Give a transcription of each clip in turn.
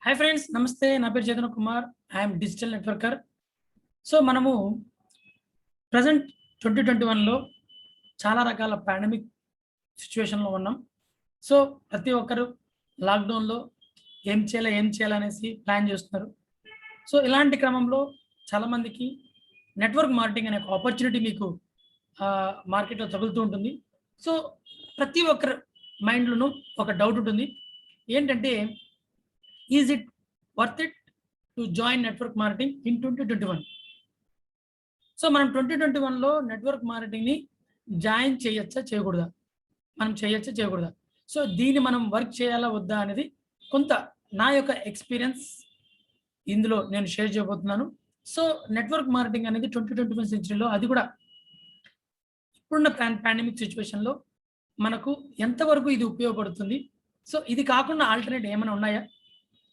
Hi friends, నమస్తే. నా పేరు Chetan Kumar. I'm digital networker. So మనము ప్రజెంట్ 2021లో చాలా రకాల పాండమిక్ సిచ్యువేషన్లో ఉన్నాం. సో ప్రతి ఒక్కరు లాక్డౌన్లో ఏం చేయాలనేసి ప్లాన్ చేస్తున్నారు. సో ఇలాంటి క్రమంలో చాలామందికి నెట్వర్క్ మార్కెటింగ్ అనే ఒక ఆపర్చునిటీ మీకు మార్కెట్లో తగులుతూ ఉంటుంది. సో ప్రతి ఒక్కరు మైండ్లోనూ ఒక డౌట్ ఉంటుంది. ఏంటంటే, is it worth it to join network marketing in 2021? So మనం 2021లో నెట్వర్క్ మార్కెటింగ్ని జాయిన్ చేయొచ్చా చేయకూడదా? మనం చేయకూడదా? సో దీన్ని మనం వర్క్ చేయాలా వద్దా అనేది కొంత నా యొక్క ఎక్స్పీరియన్స్ ఇందులో నేను షేర్ చేయబోతున్నాను. సో నెట్వర్క్ మార్కెటింగ్ అనేది 2021 సెంచరీలో, అది కూడా ఇప్పుడున్న పాండమిక్ సిచ్యువేషన్లో మనకు ఎంతవరకు ఇది ఉపయోగపడుతుంది? సో ఇది కాకుండా ఆల్టర్నేట్ ఏమైనా ఉన్నాయా?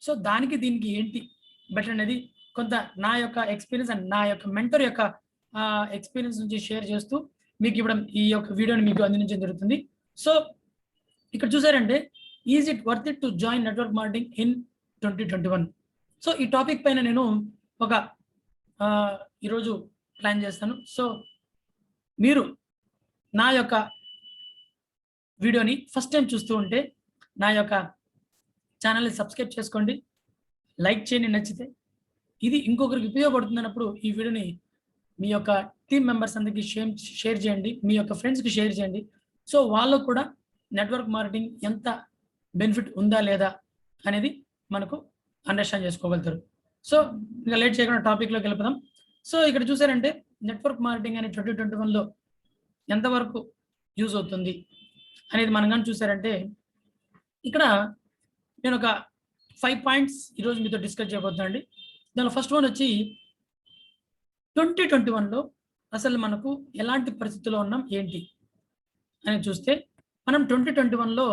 సో దానికి దీనికి ఏంటి బెటర్ అనేది కొంత నా యొక్క ఎక్స్పీరియన్స్ అండ్ నా యొక్క మెంటర్ యొక్క ఎక్స్పీరియన్స్ నుంచి షేర్ చేస్తూ మీకు ఇవ్వడం, ఈ యొక్క వీడియోని మీకు అందించడం జరుగుతుంది. సో ఇక్కడ చూసారంటే, is it worth it to join network marketing in 2021? So ఈ టాపిక్ పైన నేను ఒక ఈరోజు ప్లాన్ చేస్తాను. సో మీరు నా యొక్క వీడియోని ఫస్ట్ టైం చూస్తూ ఉంటే నా యొక్క ఛానల్ని సబ్స్క్రైబ్ చేసుకోండి, లైక్ చేయండి నచ్చితే. ఇది ఇంకొకరికి ఉపయోగపడుతుంది అన్నప్పుడు ఈ వీడియోని మీ యొక్క టీమ్ మెంబర్స్ అందరికీ షేర్ చేయండి, మీ యొక్క ఫ్రెండ్స్కి షేర్ చేయండి. సో వాళ్ళకు కూడా నెట్వర్క్ మార్కెటింగ్ ఎంత బెనిఫిట్ ఉందా లేదా అనేది మనకు అండర్స్టాండ్ చేసుకోగలుగుతారు. సో ఇంకా లేట్ చేయకుండా టాపిక్లోకి వెళ్ళిపోదాం. సో ఇక్కడ చూసారంటే, నెట్వర్క్ మార్కెటింగ్ అనే 2021లో ఎంతవరకు యూజ్ అవుతుంది అనేది మనం కానీ చూసారంటే, ఇక్కడ నేను ఒక 5 పాయింట్స్ ఈరోజు మీతో డిస్కస్ చేయబోతున్నాను అండి. దానిలో ఫస్ట్ వన్ వచ్చి, 2021లో అసలు మనకు ఎలాంటి పరిస్థితుల్లో ఉన్నాం ఏంటి అని చూస్తే, మనం 2021లో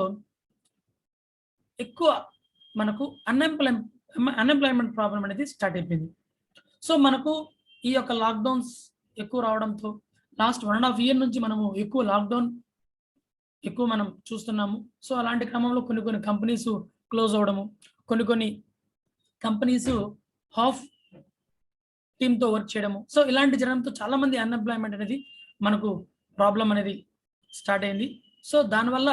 ఎక్కువ మనకు అన్ఎంప్లాయ్మెంట్ ప్రాబ్లం అనేది స్టార్ట్ అయిపోయింది. సో మనకు ఈ యొక్క లాక్డౌన్స్ ఎక్కువ రావడంతో లాస్ట్ 1.5 ఇయర్ నుంచి మనము ఎక్కువ మనం చూస్తున్నాము. సో అలాంటి క్రమంలో కొన్ని కంపెనీస్ క్లోజ్ అవ్వడము, కొన్ని కంపెనీస్ హాఫ్ టీమ్తో వర్క్ చేయడము. సో ఇలాంటి జరగడంతో చాలామంది అన్ఎంప్లాయ్మెంట్ అనేది మనకు ప్రాబ్లం అనేది స్టార్ట్ అయింది. సో దానివల్ల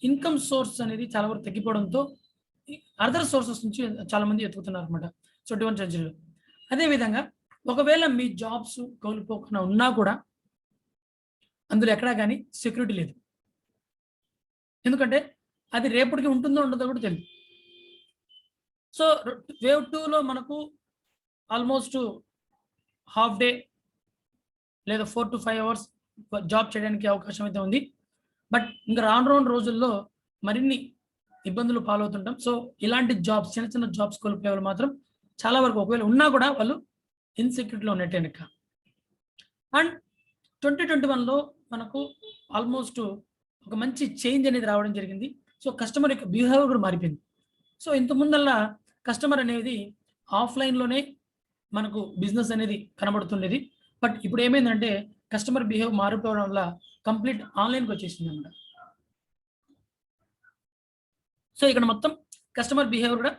ఇన్కమ్ సోర్స్ అనేది చాలా వరకు తగ్గిపోవడంతో అదర్ సోర్సెస్ నుంచి చాలామంది ఎత్తుకుతున్నారు అనమాట 21 సెంచరీలో. అదేవిధంగా ఒకవేళ మీ జాబ్స్ కోల్పోకుండా ఉన్నా కూడా అందులో ఎక్కడా కానీ సెక్యూరిటీ లేదు. ఎందుకంటే అది రేపటికి ఉంటుందో ఉండదో కూడా తెలియదు. సో వేవ్ 2లో మనకు ఆల్మోస్ట్ హాఫ్ డే లేదా 4 to 5 అవర్స్ జాబ్ చేయడానికి అవకాశం అయితే ఉంది. బట్ ఇంకా రాను రోజుల్లో మరిన్ని ఇబ్బందులు పాలవుతుంటాం. సో ఇలాంటి జాబ్స్, చిన్న జాబ్స్ కోల్పోయే వాళ్ళు మాత్రం చాలా వరకు, ఒకవేళ ఉన్నా కూడా వాళ్ళు ఇన్సెక్యూరిటీలో ఉన్నట్టే లెక్క. అండ్ 2021లో మనకు ఆల్మోస్ట్ ఒక మంచి చేంజ్ అనేది రావడం జరిగింది. సో కస్టమర్ యొక్క బిహేవియర్ కూడా మారిపోయింది. సో ఇంత ముందల్లా కస్టమర్ అనేది ఆఫ్లైన్లోనే మనకు బిజినెస్ అనేది కనబడుతుండేది. బట్ ఇప్పుడు ఏమైందంటే, కస్టమర్ బిహేవ్ మారిపోవడం వల్ల కంప్లీట్ ఆన్లైన్కి వచ్చేసింది అన్నమాట. సో ఇక్కడ మొత్తం కస్టమర్ బిహేవియర్ కూడా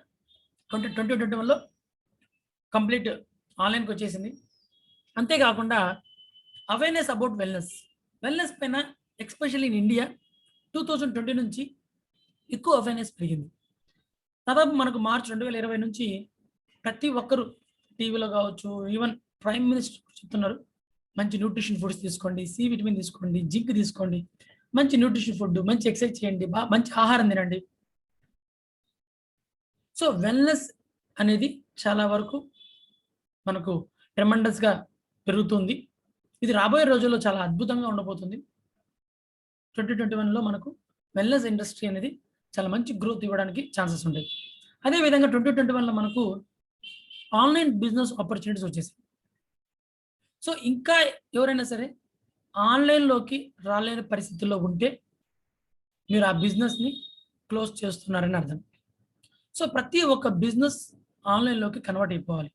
2021లో కంప్లీట్ ఆన్లైన్కి వచ్చేసింది. అంతేకాకుండా అవేర్నెస్ అబౌట్ వెల్నెస్ పైన ఎస్పెషల్లీ ఇన్ ఇండియా 2020 నుంచి ఎక్కువ అవేర్నెస్ పెరిగింది. దాదాపు మనకు మార్చ్ 2020 నుంచి ప్రతి ఒక్కరు టీవీలో కావచ్చు, ఈవెన్ ప్రైమ్ మినిస్టర్ చెప్తున్నారు, మంచి న్యూట్రిషన్ ఫుడ్స్ తీసుకోండి, సి విటమిన్ తీసుకోండి, జింక్ తీసుకోండి, మంచి న్యూట్రిషన్ ఫుడ్, మంచి ఎక్సర్సైజ్ చేయండి, మంచి ఆహారం తినండి. సో వెల్నెస్ అనేది చాలా వరకు మనకు ట్రెమండస్గా పెరుగుతుంది. ఇది రాబోయే రోజుల్లో చాలా అద్భుతంగా ఉండబోతుంది. 2021లో మనకు వెల్నెస్ ఇండస్ట్రీ అనేది చాలా మంచి గ్రోత్ ఇవ్వడానికి ఛాన్సెస్ ఉంటాయి. అదేవిధంగా 2021లో మనకు ఆన్లైన్ బిజినెస్ ఆపర్చునిటీస్ వచ్చేసాయి. సో ఇంకా ఎవరైనా సరే ఆన్లైన్లోకి రాలేని పరిస్థితుల్లో ఉంటే మీరు ఆ బిజినెస్ని క్లోజ్ చేస్తున్నారని అర్థం. సో ప్రతి ఒక్క బిజినెస్ ఆన్లైన్లోకి కన్వర్ట్ అయిపోవాలి.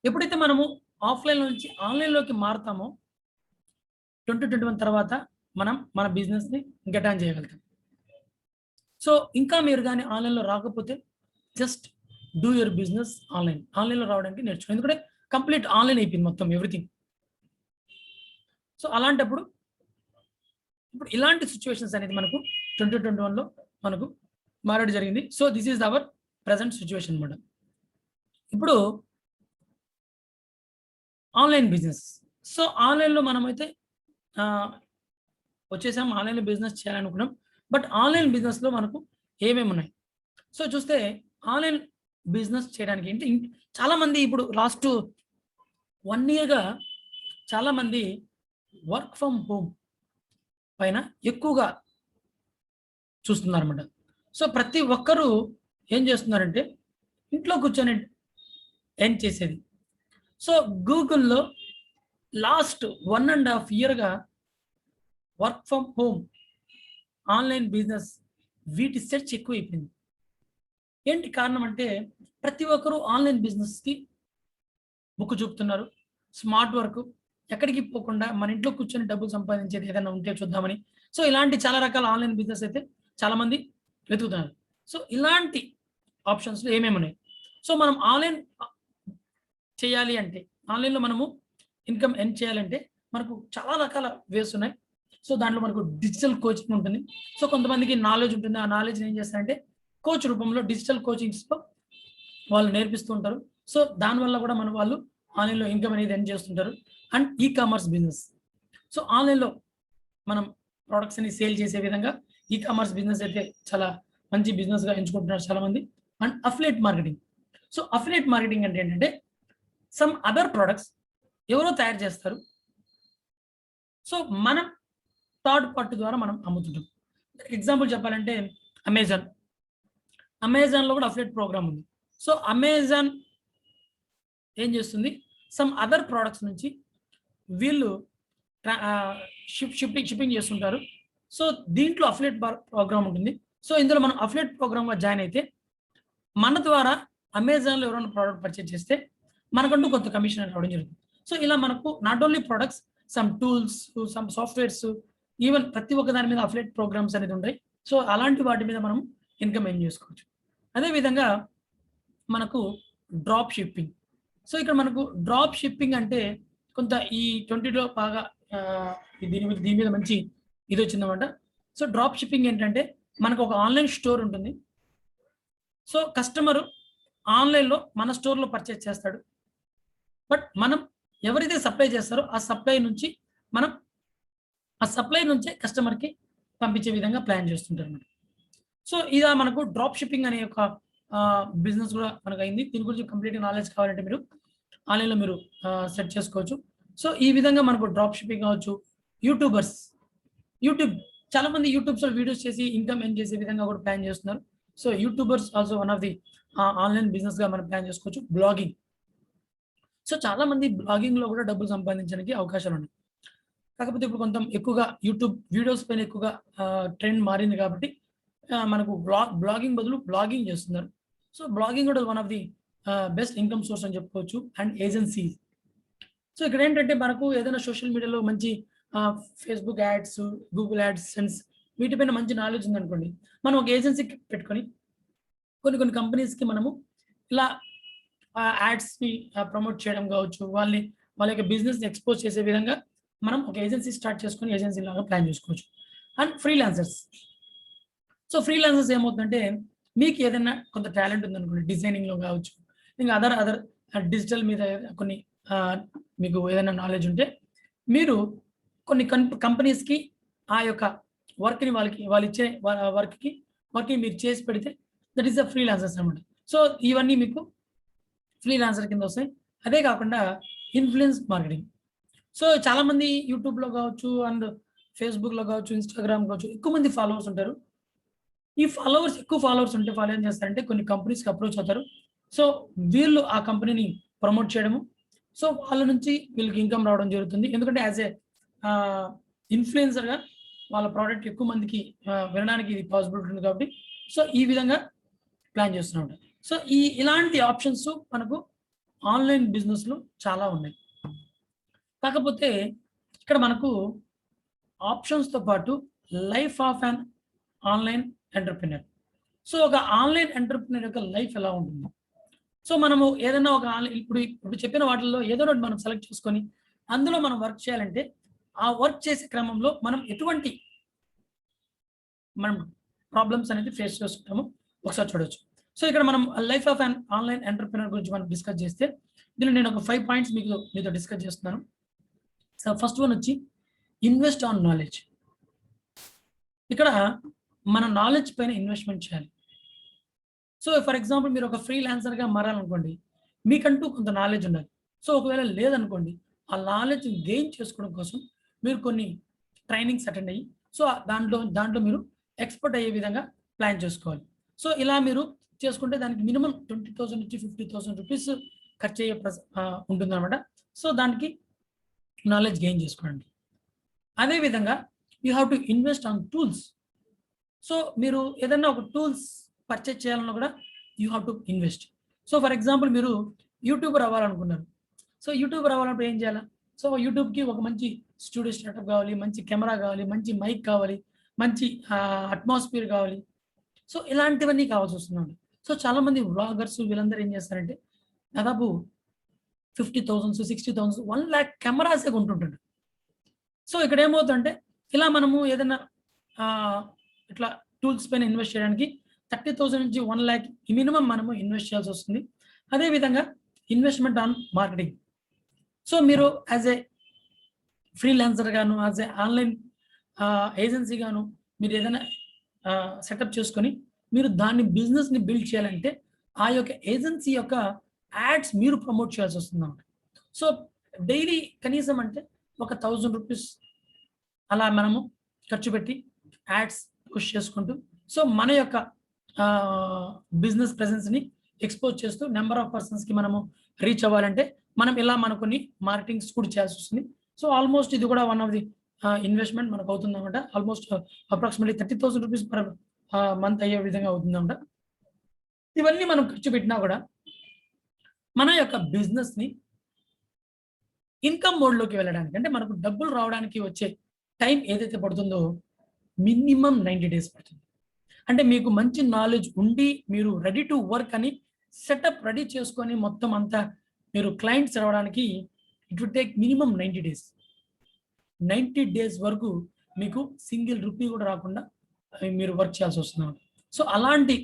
ఎప్పుడైతే మనము ఆఫ్లైన్ నుంచి ఆన్లైన్లోకి మారుతామో 2021 తర్వాత మనం మన బిజినెస్ని గెట్ ఆన్ చేయగలుగుతాం. సో ఇంకా మీరు కానీ ఆన్లైన్లో రాకపోతే జస్ట్ డూ యువర్ బిజినెస్ ఆన్లైన్లో రావడానికి నేర్చుకో, ఎందుకంటే కంప్లీట్ ఆన్లైన్ అయిపోయింది మొత్తం ఎవ్రీథింగ్. సో అలాంటప్పుడు ఇప్పుడు ఇలాంటి సిచ్యువేషన్స్ అనేది మనకు 2021లో మనకు మారడం జరిగింది. So this is our present situation అనమాట. ఇప్పుడు ఆన్లైన్ బిజినెస్. సో ఆన్లైన్లో మనమైతే వచ్చేసాం, ఆన్లైన్లో బిజినెస్ చేయాలనుకున్నాం. బట్ ఆన్లైన్ బిజినెస్లో మనకు ఏమేమి ఉన్నాయి? సో చూస్తే ఆన్లైన్ బిజినెస్ చేయడానికి ఏంటి, చాలామంది ఇప్పుడు లాస్ట్ 1 ఇయర్గా చాలామంది వర్క్ ఫ్రమ్ హోమ్ పైన ఎక్కువగా చూస్తున్నారన్నమాట. సో ప్రతి ఒక్కరూ ఏం చేస్తున్నారంటే ఇంట్లో కూర్చొని ఏం చేసేది. సో గూగుల్‌లో లాస్ట్ 1.5 ఇయర్‌గా work from home, online business వీటి సెర్చ్ ఎక్కువైపోయింది. ఏంటి కారణం అంటే ప్రతి ఒక్కరు ఆన్లైన్ బిజినెస్‌కి మొగ్గు చూపుతున్నారు. స్మార్ట్ వర్క్, ఎక్కడికి పోకుండా మన ఇంట్లో కూర్చొని డబ్బులు సంపాదించేది ఏదైనా ఉంటే చూద్దామని. సో ఇలాంటి చాలా రకాల ఆన్లైన్ బిజినెస్ అయితే చాలామంది వెతుకుతున్నారు. సో ఇలాంటి ఆప్షన్స్‌లో ఏమేమి ఉన్నాయి? సో మనం ఆన్లైన్ చేయాలి అంటే, ఆన్లైన్‌లో మనము ఇన్‌కమ్ ఎర్న్ చేయాలంటే మనకు చాలా రకాల వేస్ ఉన్నాయి. సో దాంట్లో మనకు డిజిటల్ కోచింగ్ ఉంటుంది. సో కొంతమందికి నాలెడ్జ్ ఉంటుంది. ఆ నాలెడ్జ్‌ని ఏం చేస్తారంటే కోచ్ రూపంలో డిజిటల్ కోచింగ్స్‌లో వాళ్ళు నేర్పిస్తూ ఉంటారు. సో దానివల్ల కూడా వాళ్ళు ఆన్లైన్‌లో ఇన్‌కమ్ అనేది ఎర్న్ చేస్తుంటారు. And e commerce business. So ఆన్లైన్‌లో మనం ప్రొడక్ట్స్ అని సేల్ చేసే విధంగా ఈ కామర్స్ బిజినెస్ అయితే చాలా మంచి బిజినెస్‌గా ఎంచుకుంటున్నారు చాలామంది. And affiliate marketing. So affiliate marketing అంటే ఏంటంటే సమ్ అదర్ ప్రొడక్ట్స్ ఎవరో తయారు చేస్తారు. సో మనం థర్డ్ పార్టీ ద్వారా మనం అమ్ముతుంటాం. ఎగ్జాంపుల్ చెప్పాలంటే అమెజాన్. అమెజాన్‌లో కూడా అఫిలియేట్ ప్రోగ్రామ్ ఉంది. సో అమెజాన్ ఏం చేస్తుంది, సమ్ అదర్ ప్రొడక్ట్స్ నుంచి వీళ్ళు షిప్పింగ్ చేస్తుంటారు. సో దీంట్లో అఫిలియేట్ ప్రోగ్రామ్ ఉంటుంది. సో ఇందులో మనం అఫిలియేట్ ప్రోగ్రామ్‌గా జాయిన్ అయితే మన ద్వారా అమెజాన్‌లో ఎవరైనా ప్రోడక్ట్ పర్చేజ్ చేస్తే మనకంటూ కొంత కమిషన్ అనేది రావడం జరుగుతుంది. సో ఇలా మనకు not only products, some tools, some softwares, even ప్రతి ఒక్క దాని మీద అఫిలియేట్ ప్రోగ్రామ్స్ అనేది ఉంటాయి. సో అలాంటి వాటి మీద మనం ఇన్‌కమ్ ఎర్న్ చేసుకోవచ్చు. అదే విధంగా మనకు డ్రాప్ షిప్పింగ్. సో ఇక్కడ మనకు డ్రాప్ షిప్పింగ్ అంటే కొంత ఈ 20లో బాగా దీని మీద మంచి ఇదొచ్చిందన్నమాట. సో డ్రాప్ షిప్పింగ్ ఏంటంటే మనకు ఒక ఆన్‌లైన్ స్టోర్ ఉంటుంది. సో కస్టమరు ఆన్‌లైన్‌లో మన స్టోర్‌లో పర్చేజ్ చేస్తాడు. బట్ మనం ఎవరైతే సప్లై చేస్తారో ఆ సప్లై నుంచే కస్టమర్‌కి పంపించే విధంగా ప్లాన్ చేస్తుంటారన్నమాట. సో ఇలా మనకు డ్రాప్ షిప్పింగ్ అనే ఒక బిజినెస్ కూడా మనకయింది. దీని గురించి కంప్లీట్ నాలెడ్జ్ కావాలంటే మీరు ఆన్‌లైన్‌లో మీరు సెర్చ్ చేసుకోవచ్చు. సో ఈ విధంగా మనకు డ్రాప్ షిప్పింగ్ కావచ్చు. యూట్యూబ్ చాలామంది యూట్యూబ్స్‌లో వీడియోస్ చేసి ఇన్‌కమ్ ఎర్న్ చేసే విధంగా కూడా ప్లాన్ చేస్తున్నారు. So youtubers also one of the online బిజినెస్‌గా మనం ప్లాన్ చేసుకోవచ్చు. బ్లాగింగ్. సో చాలామంది బ్లాగింగ్‌లో కూడా డబ్బులు సంపాదించడానికి అవకాశాలున్నాయి. కాకపోతే ఇప్పుడు కొంచెం ఎక్కువగా యూట్యూబ్ వీడియోస్ పైన ఎక్కువగా ట్రెండ్ మారింది కాబట్టి మనకు బ్లాగింగ్ బదులు బ్లాగింగ్ చేస్తున్నారు. సో బ్లాగింగ్ కూడా one of the best income source అని చెప్పుకోవచ్చు. And agencies. సో ఇక్కడ ఏంటంటే మనకు ఏదైనా సోషల్ మీడియాలో మంచి ఫేస్‌బుక్ యాడ్స్, గూగుల్ యాడ్సెన్స్ వీటిపైన మంచి నాలెడ్జ్ ఉందనుకోండి. మనం ఒక ఏజెన్సీకి పెట్టుకొని కొన్ని కంపెనీస్‌కి మనము ఇలా యాడ్స్‌ని ప్రమోట్ చేయడం కావచ్చు. వాళ్ళ యొక్క బిజినెస్‌ని ఎక్స్‌పోజ్ చేసే విధంగా మనం ఒక ఏజెన్సీ స్టార్ట్ చేసుకొని ఏజెన్సీ లాగా ప్లాన్ చేసుకోవచ్చు. And freelancers. సో ఫ్రీలాన్సర్స్ ఏమవుతుందంటే మీకు ఏదైనా కొంత టాలెంట్ ఉందనుకోండి, డిజైనింగ్‌లో కావచ్చు, ఇంకా అదర్ డిజిటల్ మీద కొన్ని మీకు ఏదైనా నాలెడ్జ్ ఉంటే మీరు కొన్ని కంపెనీస్‌కి ఆ యొక్క వర్క్‌ని వాళ్ళిచ్చే వర్క్‌ని మీరు చేసి పెడితే దట్ ఈస్ ద ఫ్రీలాన్సర్స్ అన్నమాట. సో ఇవన్నీ మీకు ఫ్రీలాన్సర్ కింద వస్తాయి. అదే కాకుండా ఇన్‌ఫ్లుయెన్స్ మార్కెటింగ్. సో చాలామంది యూట్యూబ్‌లో కావచ్చు అండ్ ఫేస్‌బుక్‌లో కావచ్చు, ఇన్‌స్టాగ్రామ్ కావచ్చు ఎక్కువ మంది ఫాలోవర్స్ ఉంటారు. ఎక్కువ ఫాలోవర్స్ ఉంటే వాళ్ళు ఏం చేస్తారంటే కొన్ని కంపెనీస్‌కి అప్రోచ్ అవుతారు. సో వీళ్ళు ఆ కంపెనీని ప్రమోట్ చేయడము. సో వాళ్ళ నుంచి వీళ్ళకి ఇన్‌కమ్ రావడం జరుగుతుంది. ఎందుకంటే యాస్ ఎ ఇన్‌ఫ్లుయెన్సర్‌గా వాళ్ళ ప్రొడక్ట్ ఎక్కువ మందికి వినడానికి ఇది పాసిబిలిటీ ఉంది కాబట్టి సో ఈ విధంగా ప్లాన్ చేస్తున్నాం. సో ఇలాంటి ఆప్షన్స్ మనకు ఆన్‌లైన్ బిజినెస్‌లో చాలా ఉన్నాయి. కాకపోతే ఇక్కడ మనకు ఆప్షన్స్‌తో పాటు life of an online entrepreneur. So ఒక ఆన్లైన్ ఎంటర్‌ప్రెన్యూర్ యొక్క లైఫ్ ఎలా ఉంటుంది? సో మనము ఏదైనా ఒక ఆన్‌లైన్ ఇప్పుడు చెప్పిన వాటిల్లో ఏదో ఒకటి మనం సెలెక్ట్ చేసుకొని, అందులో మనం వర్క్ చేయాలంటే, ఆ వర్క్ చేసే క్రమంలో మనం ఎటువంటి మనం ప్రాబ్లమ్స్ అనేది ఫేస్ చేస్తుంటామో ఒకసారి చూడొచ్చు. సో ఇక్కడ మనం life of an online entrepreneur గురించి మనం డిస్కస్ చేస్తే, దీనిలో నేను ఒక 5 పాయింట్స్ మీతో డిస్కస్ చేస్తున్నాను. సో ఫస్ట్ వన్ వచ్చి ఇన్వెస్ట్ ఆన్ నాలెడ్జ్. ఇక్కడ మన నాలెడ్జ్ పైన ఇన్వెస్ట్‌మెంట్ చేయాలి. సో ఫర్ ఎగ్జాంపుల్ మీరు ఒక ఫ్రీలాన్సర్‌గా మారాలనుకోండి. మీకంటూ కొంత నాలెడ్జ్ ఉండాలి. సో ఒకవేళ లేదనుకోండి, ఆ నాలెడ్జ్ గెయిన్ చేసుకోవడం కోసం మీరు కొన్ని ట్రైనింగ్స్ అటెండ్ అయ్యి, సో దాంట్లో మీరు ఎక్స్‌పర్ట్ అయ్యే విధంగా ప్లాన్ చేసుకోవాలి. సో ఇలా మీరు చేసుకుంటే దానికి మినిమమ్ 20,000 నుంచి 50,000 రూపీస్ ఖర్చయ్యే ఉంటుందనమాట. సో దానికి నాలెడ్జ్ గెయిన్ చేసుకోండి. అదే విధంగా you have to invest on tools. So మీరు ఏదన్నా ఒక టూల్స్ పర్చేజ్ చేయాలన్నా కూడా you have to invest. So for example మీరు యూట్యూబర్ అవ్వాలనుకున్నారు. సో యూట్యూబర్ అవ్వాలన్నప్పుడు ఏం చేయాలా? సో యూట్యూబ్‌కి ఒక మంచి స్టూడియో సెటప్ కావాలి, మంచి కెమెరా కావాలి, మంచి మైక్ కావాలి, మంచి అట్మాస్ఫియర్ కావాలి. సో ఇలాంటివన్నీ కావాల్సొస్తుందండి. సో చాలామంది వ్లాగర్స్ వీళ్ళందరూ ఏం చేస్తారంటే దాదాపు 50,000, 60,000, 1,00,000 కెమెరాసే కొంటుంటారు. సో ఇక్కడ ఏమవుతుందంటే ఇలా మనము ఏదైనా ఇట్లా టూల్స్ పైన ఇన్వెస్ట్ చేయడానికి 30,000 నుంచి 1,00,000 మినిమమ్ మనము ఇన్వెస్ట్ చేయాల్సొస్తుంది. అదే విధంగా ఇన్వెస్ట్‌మెంట్ ఆన్ మార్కెటింగ్. సో మీరు యాస్ ఎ ఫ్రీలాన్సర్ గాను, యాస్ ఎ ఆన్‌లైన్ ఏజెన్సీ గాను మీరు ఏదైనా సెటప్ చేసుకొని మీరు దాన్ని బిజినెస్‌ని బిల్డ్ చేయాలంటే ఆ యొక్క ఏజెన్సీ యొక్క యాడ్స్ మీరు ప్రమోట్ చేయాల్సొస్తుందన్నమాట. సో డైలీ కనీసం అంటే ఒక 1,000 రూపీస్ అలా మనము ఖర్చు పెట్టి యాడ్స్ పుష్ చేసుకుంటూ, సో మన యొక్క బిజినెస్ ప్రెజెన్స్‌ని ఎక్స్‌పోజ్ చేస్తూ నంబర్ ఆఫ్ పర్సన్స్‌కి మనము రీచ్ అవ్వాలంటే మనం ఇలా మన కొన్ని మార్కెటింగ్స్ కూడా చేయాల్సొస్తుంది. సో ఆల్మోస్ట్ ఇది కూడా వన్ ఆఫ్ ది ఇన్వెస్ట్‌మెంట్ మనకవుతుందన్నమాట. ఆల్మోస్ట్ అప్రాక్సిమేట్‌లీ 30,000 రూపీస్ పర్ మంత్ అయ్యే విధంగా అవుతుందన్నమాట. ఇవన్నీ మనం ఖర్చు పెట్టినా కూడా మన యొక్క బిజినెస్‌ని ఇన్‌కమ్ మోడ్‌లోకి వెళ్ళడానికి అంటే మనకు డబ్బులు రావడానికి వచ్చే టైం ఏదైతే పడుతుందో మినిమమ్ 90 డేస్ పడుతుంది. అంటే మీకు మంచి నాలెడ్జ్ ఉండి మీరు రెడీ టు వర్క్ అని సెటప్ రెడీ చేసుకొని మొత్తం అంతా మీరు క్లయింట్స్ రావడానికి it will take minimum 90 days. 90 days వరకు మీకు సింగిల్ రూపీ కూడా రాకుండా మీరు వర్క్ చేయాల్సొస్తుందన్నమాట. సో అలాంటి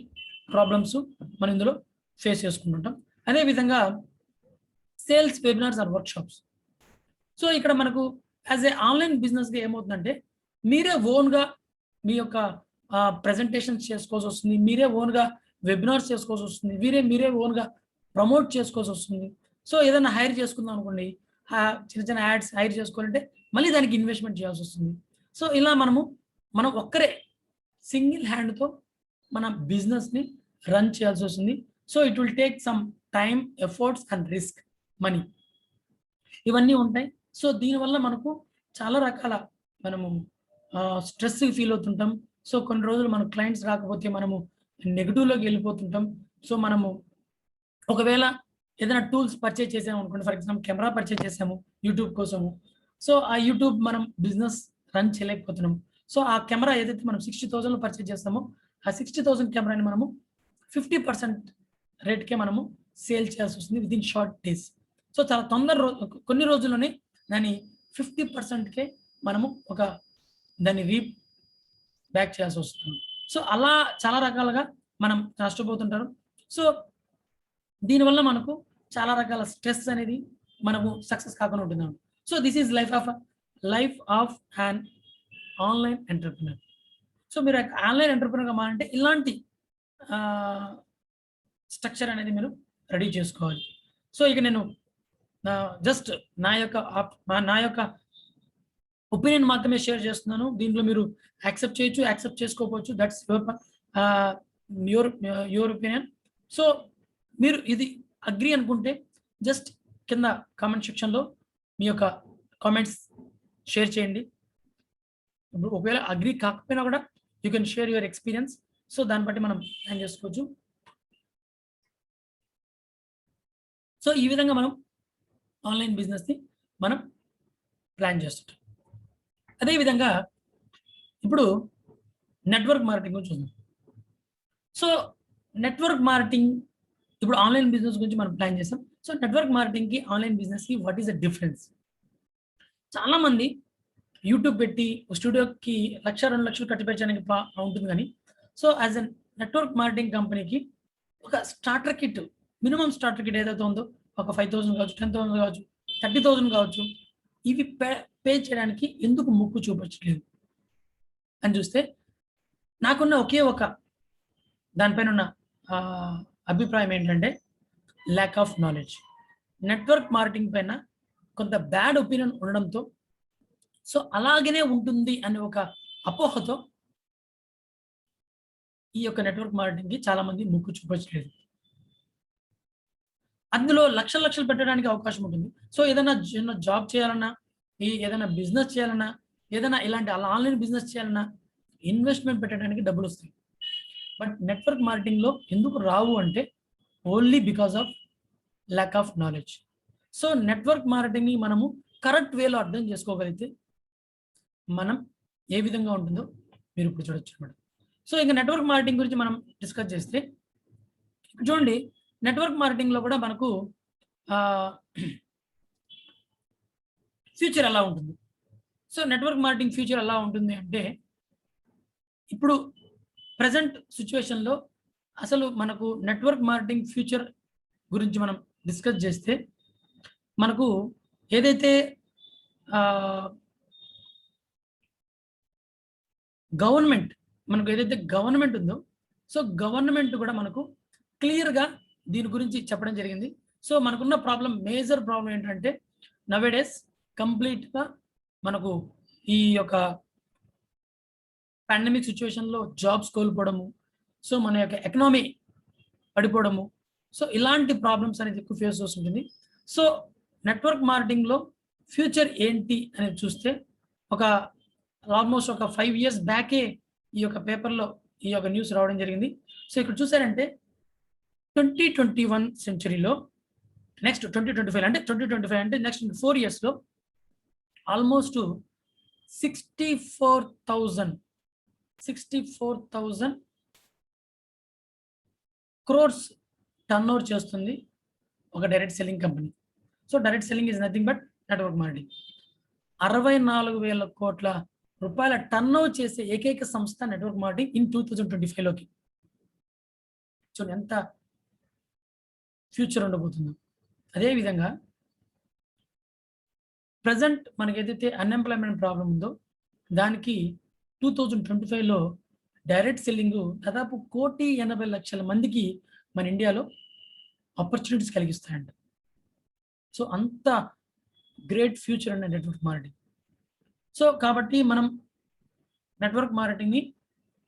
ప్రాబ్లమ్స్ మనం ఇందులో ఫేస్ చేసుకుంటుంటాం. అదే విధంగా sales webinars or workshops. So ఇక్కడ మనకు యాస్ ఎ ఆన్‌లైన్ బిజినెస్‌గా ఏమవుతుందంటే మీరే ఓన్‌గా మీ యొక్క ప్రెజెంటేషన్స్ చేసుకోవాల్సొస్తుంది. మీరే ఓన్‌గా వెబినార్స్ చేసుకోవాల్సొస్తుంది. మీరే ఓన్‌గా ప్రమోట్ చేసుకోవాల్సొస్తుంది. సో ఏదైనా హైర్ చేసుకుందాం అనుకోండి. చిన్న చిన్న యాడ్స్ హైర్ చేసుకోవాలంటే మళ్ళీ దానికి ఇన్వెస్ట్‌మెంట్ చేయాల్సొస్తుంది. సో ఇలా మనం ఒక్కరే సింగిల్ హ్యాండ్‌తో మన బిజినెస్‌ని రన్ చేయాల్సొస్తుంది. So it will take some time, efforts and risk, money ఇవన్నీ ఉంటాయి. సో దీనివల్ల మనకు చాలా రకాల మనము స్ట్రెస్ ఫీల్ అవుతుంటాం. సో కొన్ని రోజులు మన క్లయింట్స్ రాకపోతే మనము నెగెటివ్‌లోకి వెళ్ళిపోతుంటాం. సో మనము ఒకవేళ ఏదైనా టూల్స్ పర్చేజ్ చేసామనుకోండి, ఫర్ ఎగ్జాంపుల్ కెమెరా పర్చేజ్ చేసాము యూట్యూబ్ కోసము. సో ఆ యూట్యూబ్ మనం బిజినెస్ రన్ చేయలేకపోతున్నాం. సో ఆ కెమెరా ఏదైతే మనం 60,000లో పర్చేజ్ చేస్తామో, ఆ 60,000 కెమెరాని మనము 50% రేట్‌కే మనము సేల్ చేయాల్సొస్తుంది వితిన్ షార్ట్ డేస్. సో చాలా కొన్ని రోజుల్లోనే దాన్ని 50%కే మనము దాన్ని బ్యాక్ చేయాల్సొస్తుంది. సో అలా చాలా రకాలుగా మనం నష్టపోతుంటారు. సో దీనివల్ల మనకు చాలా రకాల స్ట్రెస్ అనేది మనము సక్సెస్ కాకుండా ఉంటుందన్నమాట. So this is life of an online entrepreneur. So మీరు ఆన్‌లైన్ ఎంటర్‌ప్రెన్యూర్‌గా మారాలంటే ఇలాంటి స్ట్రక్చర్ అనేది మీరు రెడీ చేసుకోవాలి. సో ఇక నేను జస్ట్ నా యొక్క ఒపీనియన్ మాత్రమే షేర్ చేస్తున్నాను. దీంట్లో మీరు యాక్సెప్ట్ చేయొచ్చు, యాక్సెప్ట్ చేసుకోకపోవచ్చు. That's your opinion. సో మీరు ఇది అగ్రీ అనుకుంటే జస్ట్ కింద కామెంట్ సెక్షన్‌లో మీ యొక్క కామెంట్స్ షేర్ చేయండి. ఇప్పుడు ఒకవేళ అగ్రీ కాకపోయినా కూడా you can share your experience. So దాన్ని బట్టి మనం ప్లాన్ చేసుకోవచ్చు. సో ఈ విధంగా మనం ఆన్‌లైన్ బిజినెస్‌ని మనం ప్లాన్ చేస్తుంటాం. అదే విధంగా ఇప్పుడు నెట్వర్క్ మార్కెటింగ్ గురించి చూద్దాం. సో నెట్వర్క్ మార్కెటింగ్ ఇప్పుడు ఆన్లైన్ బిజినెస్ గురించి మనం ప్లాన్ చేసాం. సో నెట్వర్క్ మార్కెటింగ్కి ఆన్లైన్ బిజినెస్కి వాట్ ఈస్ ద డిఫరెన్స్? చాలా మంది యూట్యూబ్ పెట్టి స్టూడియోకి 1,00,000-2,00,000 ఖర్చు పెట్టడానికి ఉంటుంది కానీ so as a network marketing కంపెనీకి ఒక starter kit, minimum starter kit ఏదైతే ఉందో ఒక 5,000 కావచ్చు, 10,000 కావచ్చు, 30,000 కావచ్చు, ఇవి పే చేయడానికి ఎందుకు మొక్కు చూపించట్లేదు అని చూస్తే నాకున్న ఒకే ఒక దానిపైన ఉన్న అభిప్రాయం ఏంటంటే lakh of knowledge. Network marketing పైన కొంత బ్యాడ్ ఒపీనియన్ ఉండడంతో సో అలాగనే ఉంటుంది అనే ఒక అపోహతో ఈ యొక్క నెట్వర్క్ మార్కెటింగ్‌కి చాలా మంది మొక్కు చూపించలేదు. అందులో లక్షలు పెట్టడానికి అవకాశం ఉంటుంది. సో ఏదైనా చిన్న జాబ్ చేయాలన్నా, ఏదైనా బిజినెస్ చేయాలన్నా, ఏదైనా ఇలాంటి ఆన్‌లైన్ బిజినెస్ చేయాలన్నా ఇన్వెస్ట్‌మెంట్ పెట్టడానికి డబ్బులొస్తాయి. బట్ నెట్వర్క్ మార్కెటింగ్‌లో ఎందుకు రావు అంటే only because of lack of knowledge. So network మార్కెటింగ్‌ని మనము కరెక్ట్ వేలో అర్థం చేసుకోగలిగితే మనం ఏ విధంగా ఉంటుందో మీరు ఇప్పుడు చూడొచ్చు అన్నమాట. సో ఇంక నెట్వర్క్ మార్కెటింగ్ గురించి మనం డిస్కస్ చేస్తే చూడండి, నెట్వర్క్ మార్కెటింగ్‌లో కూడా మనకు ఫ్యూచర్ ఎలా ఉంటుంది? సో నెట్వర్క్ మార్కెటింగ్ ఫ్యూచర్ ఎలా ఉంటుంది అంటే ఇప్పుడు ప్రెజెంట్ సిట్యుయేషన్‌లో అసలు మనకు నెట్వర్క్ మార్కెటింగ్ ఫ్యూచర్ గురించి మనం డిస్కస్ చేస్తే మనకు ఏదైతే గవర్నమెంట్ మనకు ఏదైతే గవర్నమెంట్ ఉందో సో గవర్నమెంట్ కూడా మనకు క్లియర్‌గా దీని గురించి చెప్పడం జరిగింది. సో మనకున్న మేజర్ ప్రాబ్లం ఏంటంటే నౌఏడేస్ కంప్లీట్‌గా మనకు ఈ యొక్క పాండమిక్ సిట్యుయేషన్‌లో జాబ్స్ కోల్పోవడము, సో మన యొక్క ఎకనామీ పడిపోవడము, సో ఇలాంటి ప్రాబ్లమ్స్ అనేది ఎక్కువ ఫేస్ చేస్తుంటుంది. సో నెట్వర్క్ మార్కెటింగ్‌లో ఫ్యూచర్ ఏంటి అనేది చూస్తే ఆల్మోస్ట్ ఒక 5 ఇయర్స్ బ్యాకే ఈ యొక్క పేపర్‌లో ఈ యొక్క న్యూస్ రావడం జరిగింది. సో ఇక్కడ చూసారంటే 2021 సెంచరీలో నెక్స్ట్ 2025 అంటే 2025 అంటే నెక్స్ట్ 4 ఇయర్స్‌లో ఆల్మోస్ట్ 64,000 క్రోర్స్ టర్నోవర్ చేస్తుంది ఒక direct selling company. So direct selling is nothing but network marketing. 64,000 కోట్ల రూపాయల టర్నోవర్ చేసే ఏకైక సంస్థ నెట్వర్క్ మార్కెటింగ్ ఇన్ 2025లోకి. చూడండి ఎంత ఫ్యూచర్ ఉండబోతుందో. అదేవిధంగా ప్రెజెంట్ మనకి ఏదైతే అన్‌ఎంప్లాయ్‌మెంట్ ప్రాబ్లమ్ ఉందో దానికి 2025లో డైరెక్ట్ సెల్లింగ్ దాదాపు 1,80,00,000 మందికి మన ఇండియాలో ఆపర్చునిటీస్ కలిగిస్తాయంట. సో అంత గ్రేట్ ఫ్యూచర్ అండి నెట్వర్క్ మార్కెటింగ్. సో కాబట్టి మనం నెట్వర్క్ మార్కెటింగ్‌ని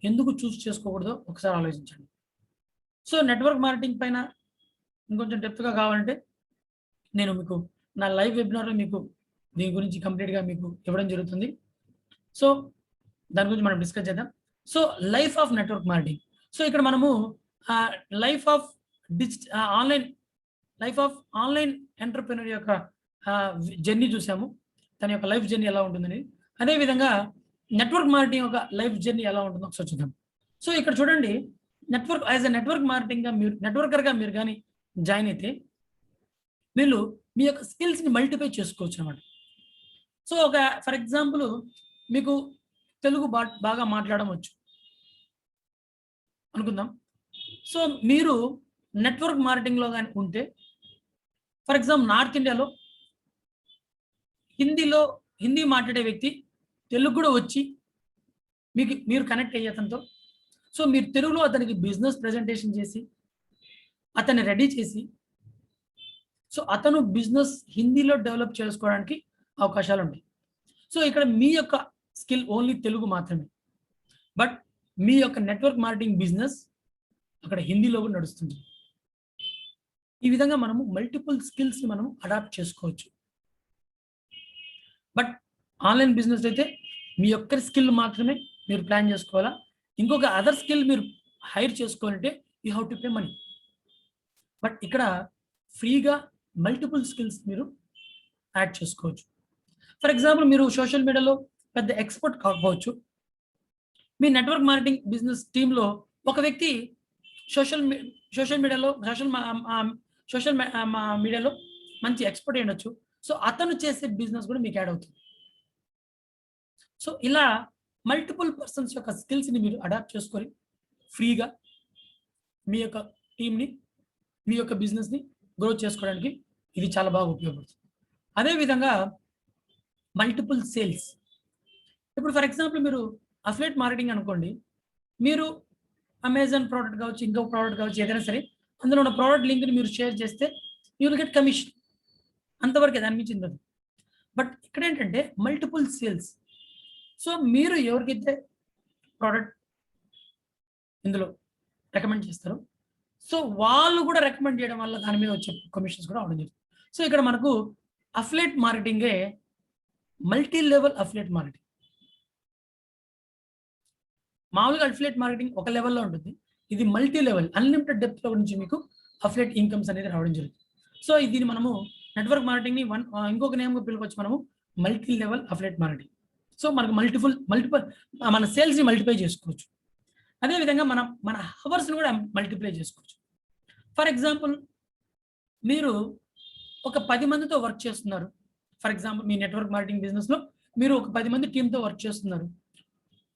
ఎందుకు చూస్ చేసుకోకూడదో ఒకసారి ఆలోచించండి. సో నెట్వర్క్ మార్కెటింగ్ పైన ఇంకొంచెం డెప్త్‌గా కావాలంటే నేను మీకు నా లైవ్ వెబినార్‌లో మీకు దీని గురించి కంప్లీట్‌గా మీకు ఇవ్వడం జరుగుతుంది. సో దాని గురించి మనం డిస్కస్ చేద్దాం. So life of network marketing. So ఇక్కడ మనము లైఫ్ ఆఫ్ ఆన్లైన్ ఎంటర్‌ప్రెన్యూర్ యొక్క జర్నీ చూసాము. తన యొక్క లైఫ్ జర్నీ ఎలా ఉంటుందని. అదేవిధంగా నెట్వర్క్ మార్కెటింగ్ యొక్క లైఫ్ జర్నీ ఎలా ఉంటుందో ఒకసారి చూద్దాం. సో ఇక్కడ చూడండి, యాజ్ ఎ నెట్వర్క్ మార్కెటింగ్‌గా మీరు నెట్వర్కర్‌గా మీరు గాని జాయిన్ అయితే వీళ్ళు మీ యొక్క స్కిల్స్‌ని మల్టిప్లై చేసుకోవచ్చు అన్నమాట. సో ఫర్ ఎగ్జాంపుల్ మీకు తెలుగు బాగా మాట్లాడడం వచ్చు అనుకుందాం. సో మీరు నెట్వర్క్ మార్కెటింగ్‌లో గాని ఉంటే ఫర్ ఎగ్జాంపుల్ నార్త్ ఇండియాలో హిందీ మాట్లాడే వ్యక్తి తెలుగు కూడా వచ్చి మీరు కనెక్ట్ అయ్యే అతనితో సో మీరు తెలుగులో అతనికి బిజినెస్ ప్రెజెంటేషన్ చేసి అతన్ని రెడీ చేసి సో అతను బిజినెస్ హిందీలో డెవలప్ చేసుకోవడానికి అవకాశాలు ఉంటాయి. సో ఇక్కడ మీ యొక్క స్కిల్ ఓన్లీ తెలుగు మాత్రమే. బట్ మీ యొక్క నెట్వర్క్ మార్కెటింగ్ బిజినెస్ అక్కడ హిందీలో కూడా నడుస్తుంది. ఈ విధంగా మనము మల్టిపుల్ స్కిల్స్‌ని మనం అడాప్ట్ చేసుకోవచ్చు. బట్ ఆన్లైన్ బిజినెస్ అయితే మీ యొక్క స్కిల్ మాత్రమే మీరు ప్లాన్ చేసుకోవాలా. ఇంకొక అదర్ స్కిల్ మీరు హైర్ చేసుకోవాలంటే you have to pay money. But ఇక్కడ ఫ్రీగా మల్టిపుల్ స్కిల్స్ మీరు యాడ్ చేసుకోవచ్చు. ఫర్ ఎగ్జాంపుల్ మీరు సోషల్ మీడియాలో పెద్ద ఎక్స్పర్ట్ కాకపోవచ్చు. మీ నెట్వర్క్ మార్కెటింగ్ బిజినెస్ టీంలో ఒక వ్యక్తి సోషల్ మీడియాలో సోషల్ మీడియాలో మంచి ఎక్స్పర్ట్ అయి ఉండొచ్చు. సో అతను చేసే బిజినెస్ కూడా మీకు యాడ్ అవుతుంది. సో ఇలా మల్టిపుల్ పర్సన్స్ యొక్క స్కిల్స్ని మీరు అడాప్ట్ చేసుకొని ఫ్రీగా మీ యొక్క టీమ్ని, మీ యొక్క బిజినెస్ని గ్రో చేసుకోవడానికి ఇది చాలా బాగా ఉపయోగపడుతుంది. అదేవిధంగా మల్టిపుల్ సేల్స్. ఇప్పుడు ఫర్ ఎగ్జాంపుల్ మీరు అఫిలియేట్ మార్కెటింగ్ అనుకోండి. మీరు అమెజాన్ ప్రోడక్ట్ కావచ్చు, ఇంకో ప్రోడక్ట్ కావచ్చు, ఏదైనా సరే అందులో ఉన్న ప్రోడక్ట్ లింక్ని మీరు షేర్ చేస్తే యూ విల్ గెట్ కమిషన్. అంతవరకే, దాని మించి ఉండదు. బట్ ఇక్కడ ఏంటంటే మల్టిపుల్ సేల్స్. సో మీరు ఎవరికైతే ప్రోడక్ట్ ఇందులో రికమెండ్ చేస్తారో సో వాళ్ళు కూడా రికమెండ్ చేయడం వల్ల దాని మీద వచ్చే కమిషన్స్ కూడా అవడం జరుగుతుంది. సో ఇక్కడ మనకు అఫిలియేట్ మార్కెటింగే మల్టీ లెవెల్ అఫిలియేట్ మార్కెటింగ్. మామూలుగా అఫిలియేట్ మార్కెటింగ్ ఒక లెవెల్లో ఉంటుంది. ఇది మల్టీ లెవెల్ అన్లిమిటెడ్ డెప్త్లో నుంచి మీకు అఫిలియేట్ ఇన్కమ్స్ అనేది రావడం జరుగుతుంది. సో దీన్ని మనము నెట్వర్క్ మార్కెటింగ్ని ఇంకొక నేమ్గా పిలువచ్చు మనము multi level affiliate marketing. So మనకు మల్టిపుల్ మన సేల్స్ని మల్టిప్లై చేసుకోవచ్చు. అదేవిధంగా మన హవర్స్ని కూడా మల్టిప్లై చేసుకోవచ్చు. ఫర్ ఎగ్జాంపుల్ మీరు ఒక 10 మందితో వర్క్ చేస్తున్నారు. For example me network marketing బిజినెస్లో మీరు ఒక 10 మంది టీంతో వర్క్ చేస్తున్నారు.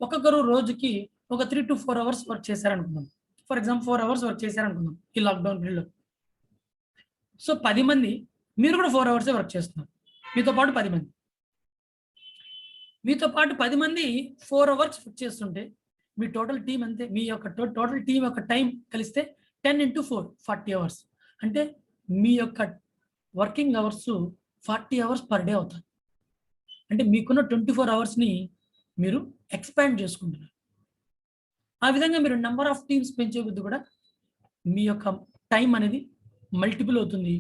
ఒక్కొక్కరు రోజుకి ఒక 3 to 4 అవర్స్ వర్క్ చేశారనుకుందాం. ఫర్ ఎగ్జాంపుల్ 4 అవర్స్ వర్క్ చేశారనుకుందాం ఈ లాక్డౌన్ పీరియడ్లో. సో 10 మంది, మీరు కూడా 4 అవర్సే వర్క్ చేస్తున్నారు. మీతో పాటు 10 మంది 4 అవర్స్ వర్క్ చేస్తుంటే మీ టోటల్ టీం అంతే. మీ యొక్క టోటల్ టీం యొక్క టైం కలిస్తే 10 into 4 40 అవర్స్. అంటే మీ యొక్క working hours 40 hours per day అవుతుంది. అంటే మీకున్న 24 అవర్స్ని మీరు ఎక్స్పాండ్ చేసుకుంటున్నారు. ఆ విధంగా మీరు నెంబర్ ఆఫ్ టీమ్స్ పెంచే కొద్ది కూడా మీ యొక్క టైం అనేది మల్టిపుల్ అవుతుంది.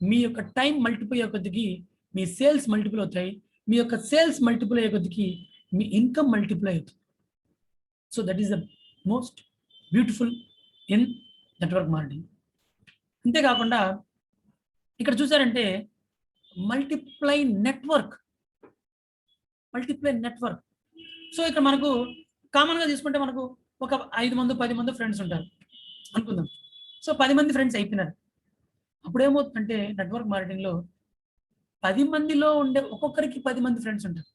మీ యొక్క టైం మల్టిపుల్ అయ్యే కొద్దికి మీ సేల్స్ మల్టిపుల్ అవుతాయి. మీ యొక్క సేల్స్ మల్టిపుల్ అయ్యే కొద్దికి మీ ఇన్కమ్ మల్టిపుల్ అవుతుంది. So that is the most beautiful in network marketing. అంతేకాకుండా ఇక్కడ చూసారంటే మల్టిప్లై నెట్వర్క్. సో ఇక్కడ మనకు కామన్గా తీసుకుంటే మనకు ఒక 5 మంది 10 మంది ఫ్రెండ్స్ ఉంటారు అనుకుందాం. సో 10 మంది ఫ్రెండ్స్ అయిపోయినారు. అప్పుడు ఏమవుతుందంటే నెట్వర్క్ మార్కెటింగ్లో 10 మందిలో ఉండే ఒక్కొక్కరికి 10 మంది ఫ్రెండ్స్ ఉంటారు.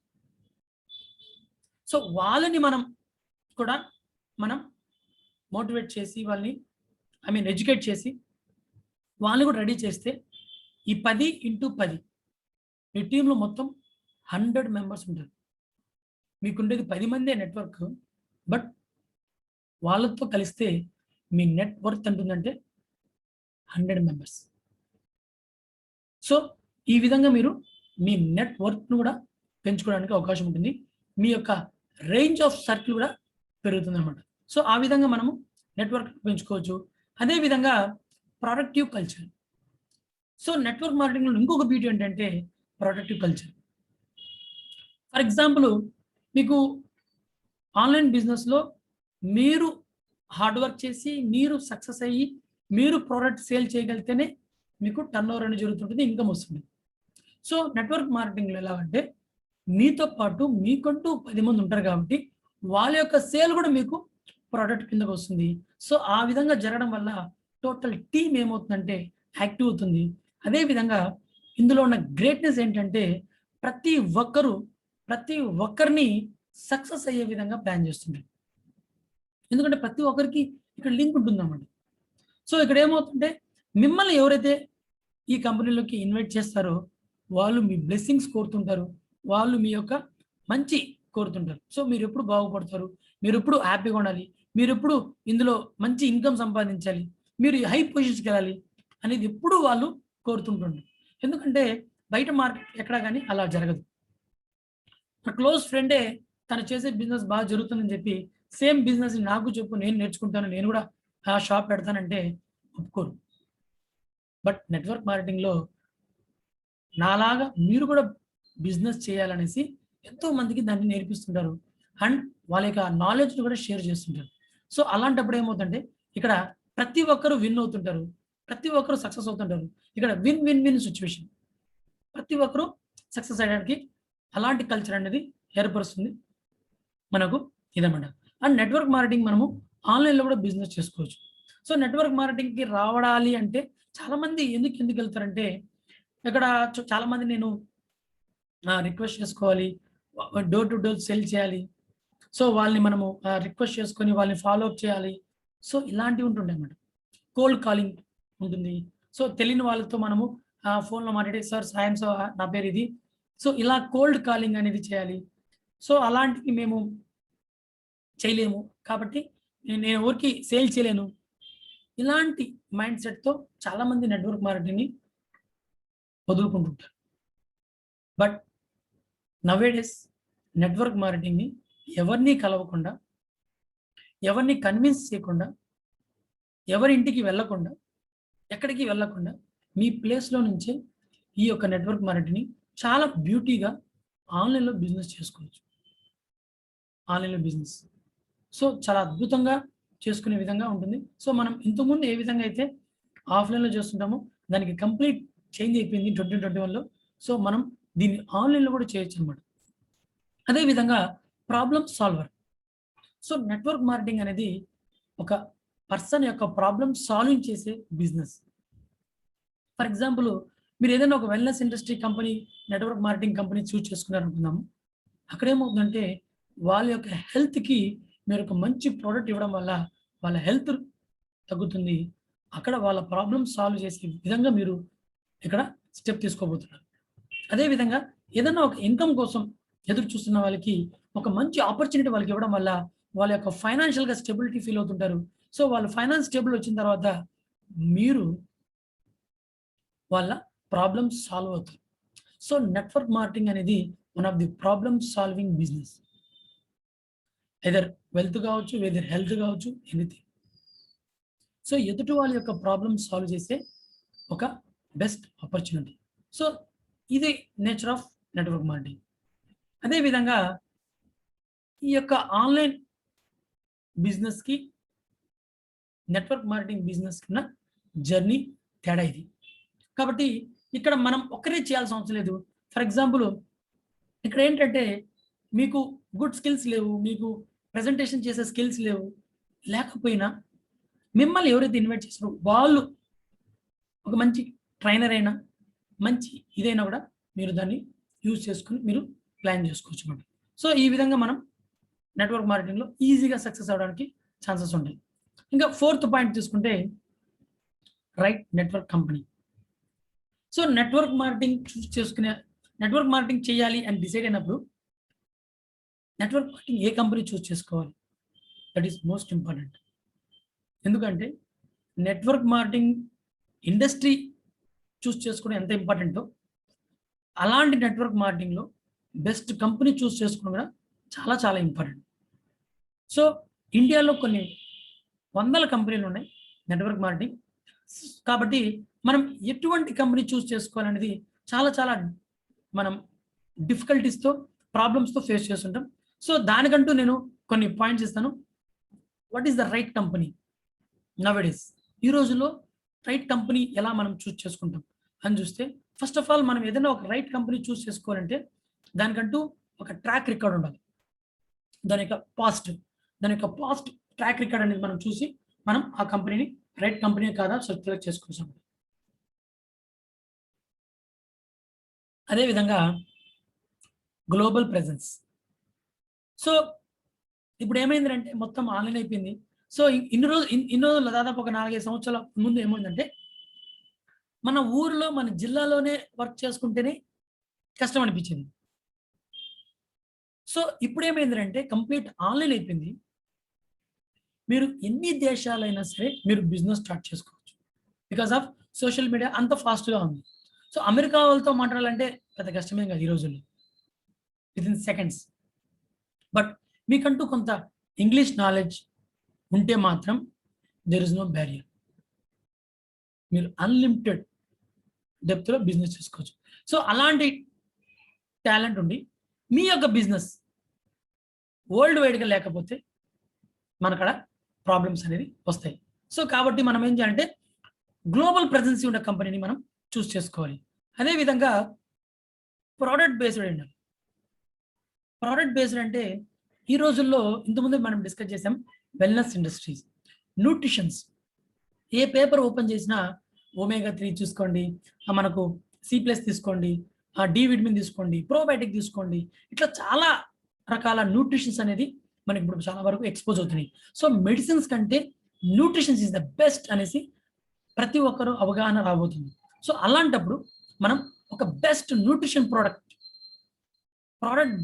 సో వాళ్ళని మనం మోటివేట్ చేసి వాళ్ళని ఎడ్యుకేట్ చేసి వాళ్ళని కూడా రెడీ చేస్తే ఈ 10 into 10 మీ టీంలో మొత్తం 100 మెంబర్స్ ఉంటారు. మీకుండేది 10 మందే నెట్వర్క్. బట్ వాళ్ళతో కలిస్తే మీ నెట్ వర్త్ ఎంతుందంటే 100 మెంబర్స్. సో ఈ విధంగా మీరు మీ నెట్ వర్త్ను కూడా పెంచుకోవడానికి అవకాశం ఉంటుంది. మీ యొక్క రేంజ్ ఆఫ్ సర్కిల్ కూడా పెరుగుతుంది అనమాట. సో ఆ విధంగా మనము నెట్వర్క్ పెంచుకోవచ్చు. అదేవిధంగా ప్రొడక్టివ్ కల్చర్. సో నెట్వర్క్ మార్కెటింగ్లో ఇంకొక బ్యూటీ ఏంటంటే ప్రొడక్టివ్ కల్చర్. ఫర్ ఎగ్జాంపుల్ మీకు ఆన్లైన్ బిజినెస్లో మీరు హార్డ్ వర్క్ చేసి మీరు సక్సెస్ అయ్యి మీరు ప్రోడక్ట్ సేల్ చేయగలిగితేనే మీకు టర్న్ ఓవర్ అనేది జరుగుతుంటుంది, ఇన్కమ్ వస్తుంది. సో నెట్వర్క్ మార్కెటింగ్లో ఎలా అంటే మీతో పాటు మీకంటూ 10 మంది ఉంటారు కాబట్టి వాళ్ళ యొక్క సేల్ కూడా మీకు ప్రోడక్ట్ కిందకు వస్తుంది. సో ఆ విధంగా జరగడం వల్ల టోటల్ టీం ఏమవుతుందంటే యాక్టివ్ అవుతుంది. అదేవిధంగా ఇందులో ఉన్న గ్రేట్నెస్ ఏంటంటే ప్రతి ఒక్కరిని సక్సెస్ అయ్యే విధంగా ప్లాన్ చేస్తుంటారు. ఎందుకంటే ప్రతి ఒక్కరికి ఇక్కడ లింక్ ఉంటుందన్నమాట. సో ఇక్కడ ఏమవుతుంటే మిమ్మల్ని ఎవరైతే ఈ కంపెనీలోకి ఇన్వైట్ చేస్తారో వాళ్ళు మీ బ్లెస్సింగ్స్ కోరుతుంటారు, వాళ్ళు మీ యొక్క మంచి కోరుతుంటారు. సో మీరు ఎప్పుడు బాగుపడతారు, మీరు ఎప్పుడు హ్యాపీగా ఉండాలి, మీరు ఎప్పుడు ఇందులో మంచి ఇన్కమ్ సంపాదించాలి, మీరు హై పొజిషన్స్కి వెళ్ళాలి అనేది ఎప్పుడు వాళ్ళు కోరుతుంటారు. ఎందుకంటే బయట మార్కెట్ ఎక్కడా కానీ అలా జరగదు. నా క్లోజ్ ఫ్రెండే తను చేసే బిజినెస్ బాగా జరుగుతుందని చెప్పి సేమ్ బిజినెస్ నాకు చెప్పు, నేను నేర్చుకుంటాను, నేను కూడా ఆ షాప్ పెడతానంటే ఒప్పుకోరు. బట్ నెట్వర్క్ మార్కెటింగ్లో నాలాగా మీరు కూడా బిజినెస్ చేయాలనేసి ఎంతో మందికి దాన్ని నేర్పిస్తుంటారు అండ్ వాళ్ళ యొక్క నాలెడ్జ్ని కూడా షేర్ చేస్తుంటారు. సో అలాంటప్పుడు ఏమవుతుందంటే ఇక్కడ ప్రతి ఒక్కరు విన్ అవుతుంటారు, ప్రతి ఒక్కరు సక్సెస్ అవుతుంటారు. ఇక్కడ విన్ విన్ విన్ సిచ్యువేషన్, ప్రతి ఒక్కరు సక్సెస్ అయ్యడానికి అలాంటి కల్చర్ అనేది ఏర్పరుస్తుంది మనకు ఇదన్నమాట. అండ్ నెట్వర్క్ మార్కెటింగ్ మనము ఆన్లైన్లో కూడా బిజినెస్ చేసుకోవచ్చు. సో నెట్వర్క్ మార్కెటింగ్కి రావడాలి అంటే చాలామంది ఎందుకు వెళ్తారంటే ఇక్కడ చాలామంది నేను రిక్వెస్ట్ చేసుకోవాలి, డోర్ టు డోర్ సెల్ చేయాలి, సో వాళ్ళని మనము రిక్వెస్ట్ చేసుకొని వాళ్ళని ఫాలో అప్ చేయాలి. సో ఇలాంటివి ఉంటుండే అన్నమాట. కోల్డ్ కాలింగ్ ఉంటుంది. సో తెలియని వాళ్ళతో మనము ఫోన్లో మాట్లాడి సార్ సాయం సార్ నా పేరు ఇది, సో ఇలా కోల్డ్ కాలింగ్ అనేది చేయాలి. సో అలాంటివి మేము చేయలేము కాబట్టి నేను ఎవరికి సేల్ చేయలేను. ఇలాంటి మైండ్ సెట్‌తో చాలామంది నెట్వర్క్ మార్కెటింగ్‌ని వదులుకుంటుంటారు. బట్ నౌఏడేస్ నెట్వర్క్ మార్కెటింగ్‌ని ఎవరిని కలవకుండా, ఎవరిని కన్విన్స్ చేయకుండా, ఎవరి ఇంటికి వెళ్ళకుండా, ఎక్కడికి వెళ్ళకుండా మీ ప్లేస్‌లో నుంచే ఈ యొక్క నెట్వర్క్ మార్కెటింగ్‌ని చాలా బ్యూటీగా ఆన్‌లైన్‌లో బిజినెస్ చేసుకోవచ్చు. ఆన్‌లైన్‌లో బిజినెస్. సో చాలా అద్భుతంగా చేసుకునే విధంగా ఉంటుంది. సో మనం ఇంతకుముందు ఏ విధంగా అయితే ఆఫ్‌లైన్‌లో చేస్తుంటామో దానికి కంప్లీట్ చేంజ్ అయిపోయింది 2021లో. సో మనం దీన్ని ఆన్‌లైన్‌లో కూడా చేయొచ్చనమాట. అదే విధంగా problem solver. So network marketing అనేది ఒక పర్సన్ యొక్క ప్రాబ్లమ్ సాల్వింగ్ చేసే బిజినెస్. ఫర్ ఎగ్జాంపుల్ మీరు ఏదైనా ఒక wellness industry company, network marketing company choose చేసుకున్నారనుకుందాము. అక్కడేమవుతుందంటే వాళ్ళ యొక్క హెల్త్‌కి మీరు ఒక మంచి ప్రొడక్ట్ ఇవ్వడం వల్ల వాళ్ళ హెల్త్ తగ్గుతుంది. అక్కడ వాళ్ళ ప్రాబ్లమ్ సాల్వ్ చేసే విధంగా మీరు ఇక్కడ స్టెప్ తీసుకోబోతున్నారు. అదే విధంగా ఏదైనా ఒక ఇన్‌కమ్ కోసం ఎదురు చూస్తున్న వాళ్ళకి ఒక మంచి ఆపర్చునిటీ వాళ్ళకి ఇవ్వడం వల్ల వాళ్ళ యొక్క ఫైనాన్షియల్‌గా స్టెబిలిటీ ఫీల్ అవుతుంటారు. సో వాళ్ళు ఫైనాన్స్ స్టేబుల్ వచ్చిన తర్వాత మీరు వాళ్ళ ప్రాబ్లమ్ సాల్వ్ అవుతారు. సో నెట్వర్క్ మార్కెటింగ్ అనేది one of the problem solving business. Either wealth కావచ్చు, వెదర్ హెల్త్ కావచ్చు, ఎనీథింగ్. సో ఎదుటి వాళ్ళ యొక్క ప్రాబ్లమ్ సాల్వ్ చేసే ఒక బెస్ట్ ఆపర్చునిటీ. సో ఇది నేచర్ ఆఫ్ నెట్వర్క్ మార్కెటింగ్. అదే విధంగా ఈ యొక్క ఆన్‌లైన్ బిజినెస్‌కి, నెట్వర్క్ మార్కెటింగ్ బిజినెస్‌కి ఉన్న జర్నీ తేడా ఇది. కాబట్టి ఇక్కడ మనం ఒక్కరే చేయాల్సిన అవసరం లేదు. ఫర్ ఎగ్జాంపుల్ ఇక్కడ ఏంటంటే మీకు గుడ్ స్కిల్స్ లేవు, మీకు ప్రెజెంటేషన్ చేసే స్కిల్స్ లేవు, లేకపోయినా మిమ్మల్ని ఎవరైతే ఇన్వైట్ చేసారో వాళ్ళు ఒక మంచి ట్రైనర్ అయినా, మంచి ఇదైనా కూడా మీరు దాన్ని యూజ్ చేసుకొని మీరు ప్లాన్ చేసుకోవచ్చు అన్నమాట. సో ఈ విధంగా మనం నెట్వర్క్ మార్కెటింగ్‌లో ఈజీగా సక్సెస్ అవ్వడానికి ఛాన్సెస్ ఉంటాయి. ఇంకా ఫోర్త్ పాయింట్ తీసుకుంటే right network company. So network marketing చేయాలి అని డిసైడ్ అయినప్పుడు నెట్వర్క్ మార్కెటింగ్ ఏ కంపెనీ చూస్ చేసుకోవాలి, దట్ ఈస్ మోస్ట్ ఇంపార్టెంట్. ఎందుకంటే నెట్వర్క్ మార్కెటింగ్ ఇండస్ట్రీ చూస్ చేసుకోవడం ఎంత ఇంపార్టెంటో అలాంటి నెట్వర్క్ మార్కెటింగ్‌లో బెస్ట్ కంపెనీ చూస్ చేసుకోవడం కూడా చాలా చాలా ఇంపార్టెంట్. సో ఇండియాలో కొన్ని వందల కంపెనీలు ఉన్నాయి నెట్వర్క్ మార్కెటింగ్. కాబట్టి మనం ఎటువంటి కంపెనీ చూస్ చేసుకోవాలనేది చాలా చాలా మనం డిఫికల్టీస్‌తో, ప్రాబ్లమ్స్‌తో ఫేస్ చేస్తుంటాం. సో దానికంటూ నేను కొన్ని పాయింట్స్ ఇస్తాను. What is the right company nowadays? ఈ రోజుల్లో రైట్ కంపెనీ ఎలా మనం చూస్ చేసుకుంటాం అని చూస్తే, ఫస్ట్ ఆఫ్ ఆల్ మనం ఏదైనా ఒక రైట్ కంపెనీ చూస్ చేసుకోవాలంటే దానికంటూ ఒక ట్రాక్ రికార్డ్ ఉండాలి. దాని యొక్క పాస్ట్ ట్రాక్ రికార్డ్ అనేది మనం చూసి మనం ఆ కంపెనీని రైట్ కంపెనీ కాదా సెలెక్ట్ చేసుకోవచ్చు. అదే విధంగా గ్లోబల్ ప్రెజెన్స్. సో ఇప్పుడు ఏమైందంటే మొత్తం ఆన్‌లైన్ అయిపోయింది. సో ఇన్ని రోజులు దాదాపు ఒక 4, 5 సంవత్సరాల ముందు ఏమైందంటే మన ఊరిలో, మన జిల్లాలోనే వర్క్ చేసుకుంటేనే కష్టం అనిపించింది. సో ఇప్పుడేమైందంటే కంప్లీట్ ఆన్‌లైన్ అయిపోయింది. మీరు ఎన్ని దేశాలైనా సరే మీరు బిజినెస్ స్టార్ట్ చేసుకోవచ్చు. బికాస్ ఆఫ్ సోషల్ మీడియా అంత ఫాస్ట్‌గా ఉంది. సో అమెరికా వాళ్ళతో మాట్లాడాలంటే పెద్ద కష్టమేం కాదు ఈ రోజుల్లో. Within seconds. బట్ మీకంటూ కొంత ఇంగ్లీష్ నాలెడ్జ్ ఉంటే మాత్రం దేర్ ఇస్ నో బ్యారియర్. మీరు అన్‌లిమిటెడ్ డెప్త్‌లో బిజినెస్ చేసుకోవచ్చు. సో అలాంటి టాలెంట్ ఉండి మీ యొక్క బిజినెస్ వరల్డ్ వైడ్‌గా లేకపోతే మనకడ ప్రాబ్లమ్స్ అనేది వస్తాయి. సో కాబట్టి మనం ఏం చేయాలంటే గ్లోబల్ ప్రెజెన్స్ ఉన్న కంపెనీని మనం చూస్ చేసుకోవాలి. అదే విధంగా ప్రొడక్ట్ బేస్డ్ ఉండాలి. ప్రొడక్ట్ బేస్డ్ అంటే ఈ రోజుల్లో ఇంతకుముందే మనం డిస్కస్ చేసాం వెల్‌నెస్ ఇండస్ట్రీస్, న్యూట్రిషన్స్. ఏ పేపర్ ఓపెన్ చేసినా ఒమేగా 3 చూసుకోండి, మనకు C+ తీసుకోండి, డి విటమిన్ తీసుకోండి, ప్రోబయోటిక్ తీసుకోండి, ఇట్లా చాలా రకాల న్యూట్రిషన్స్ అనేది మనకి ఇప్పుడు చాలా వరకు ఎక్స్పోజ్ అవుతున్నాయి. సో మెడిసిన్స్ కంటే న్యూట్రిషన్స్ ఈస్ ద బెస్ట్ అనేసి ప్రతి ఒక్కరు అవగాహన రాబోతుంది. సో అలాంటప్పుడు మనం ఒక best nutrition product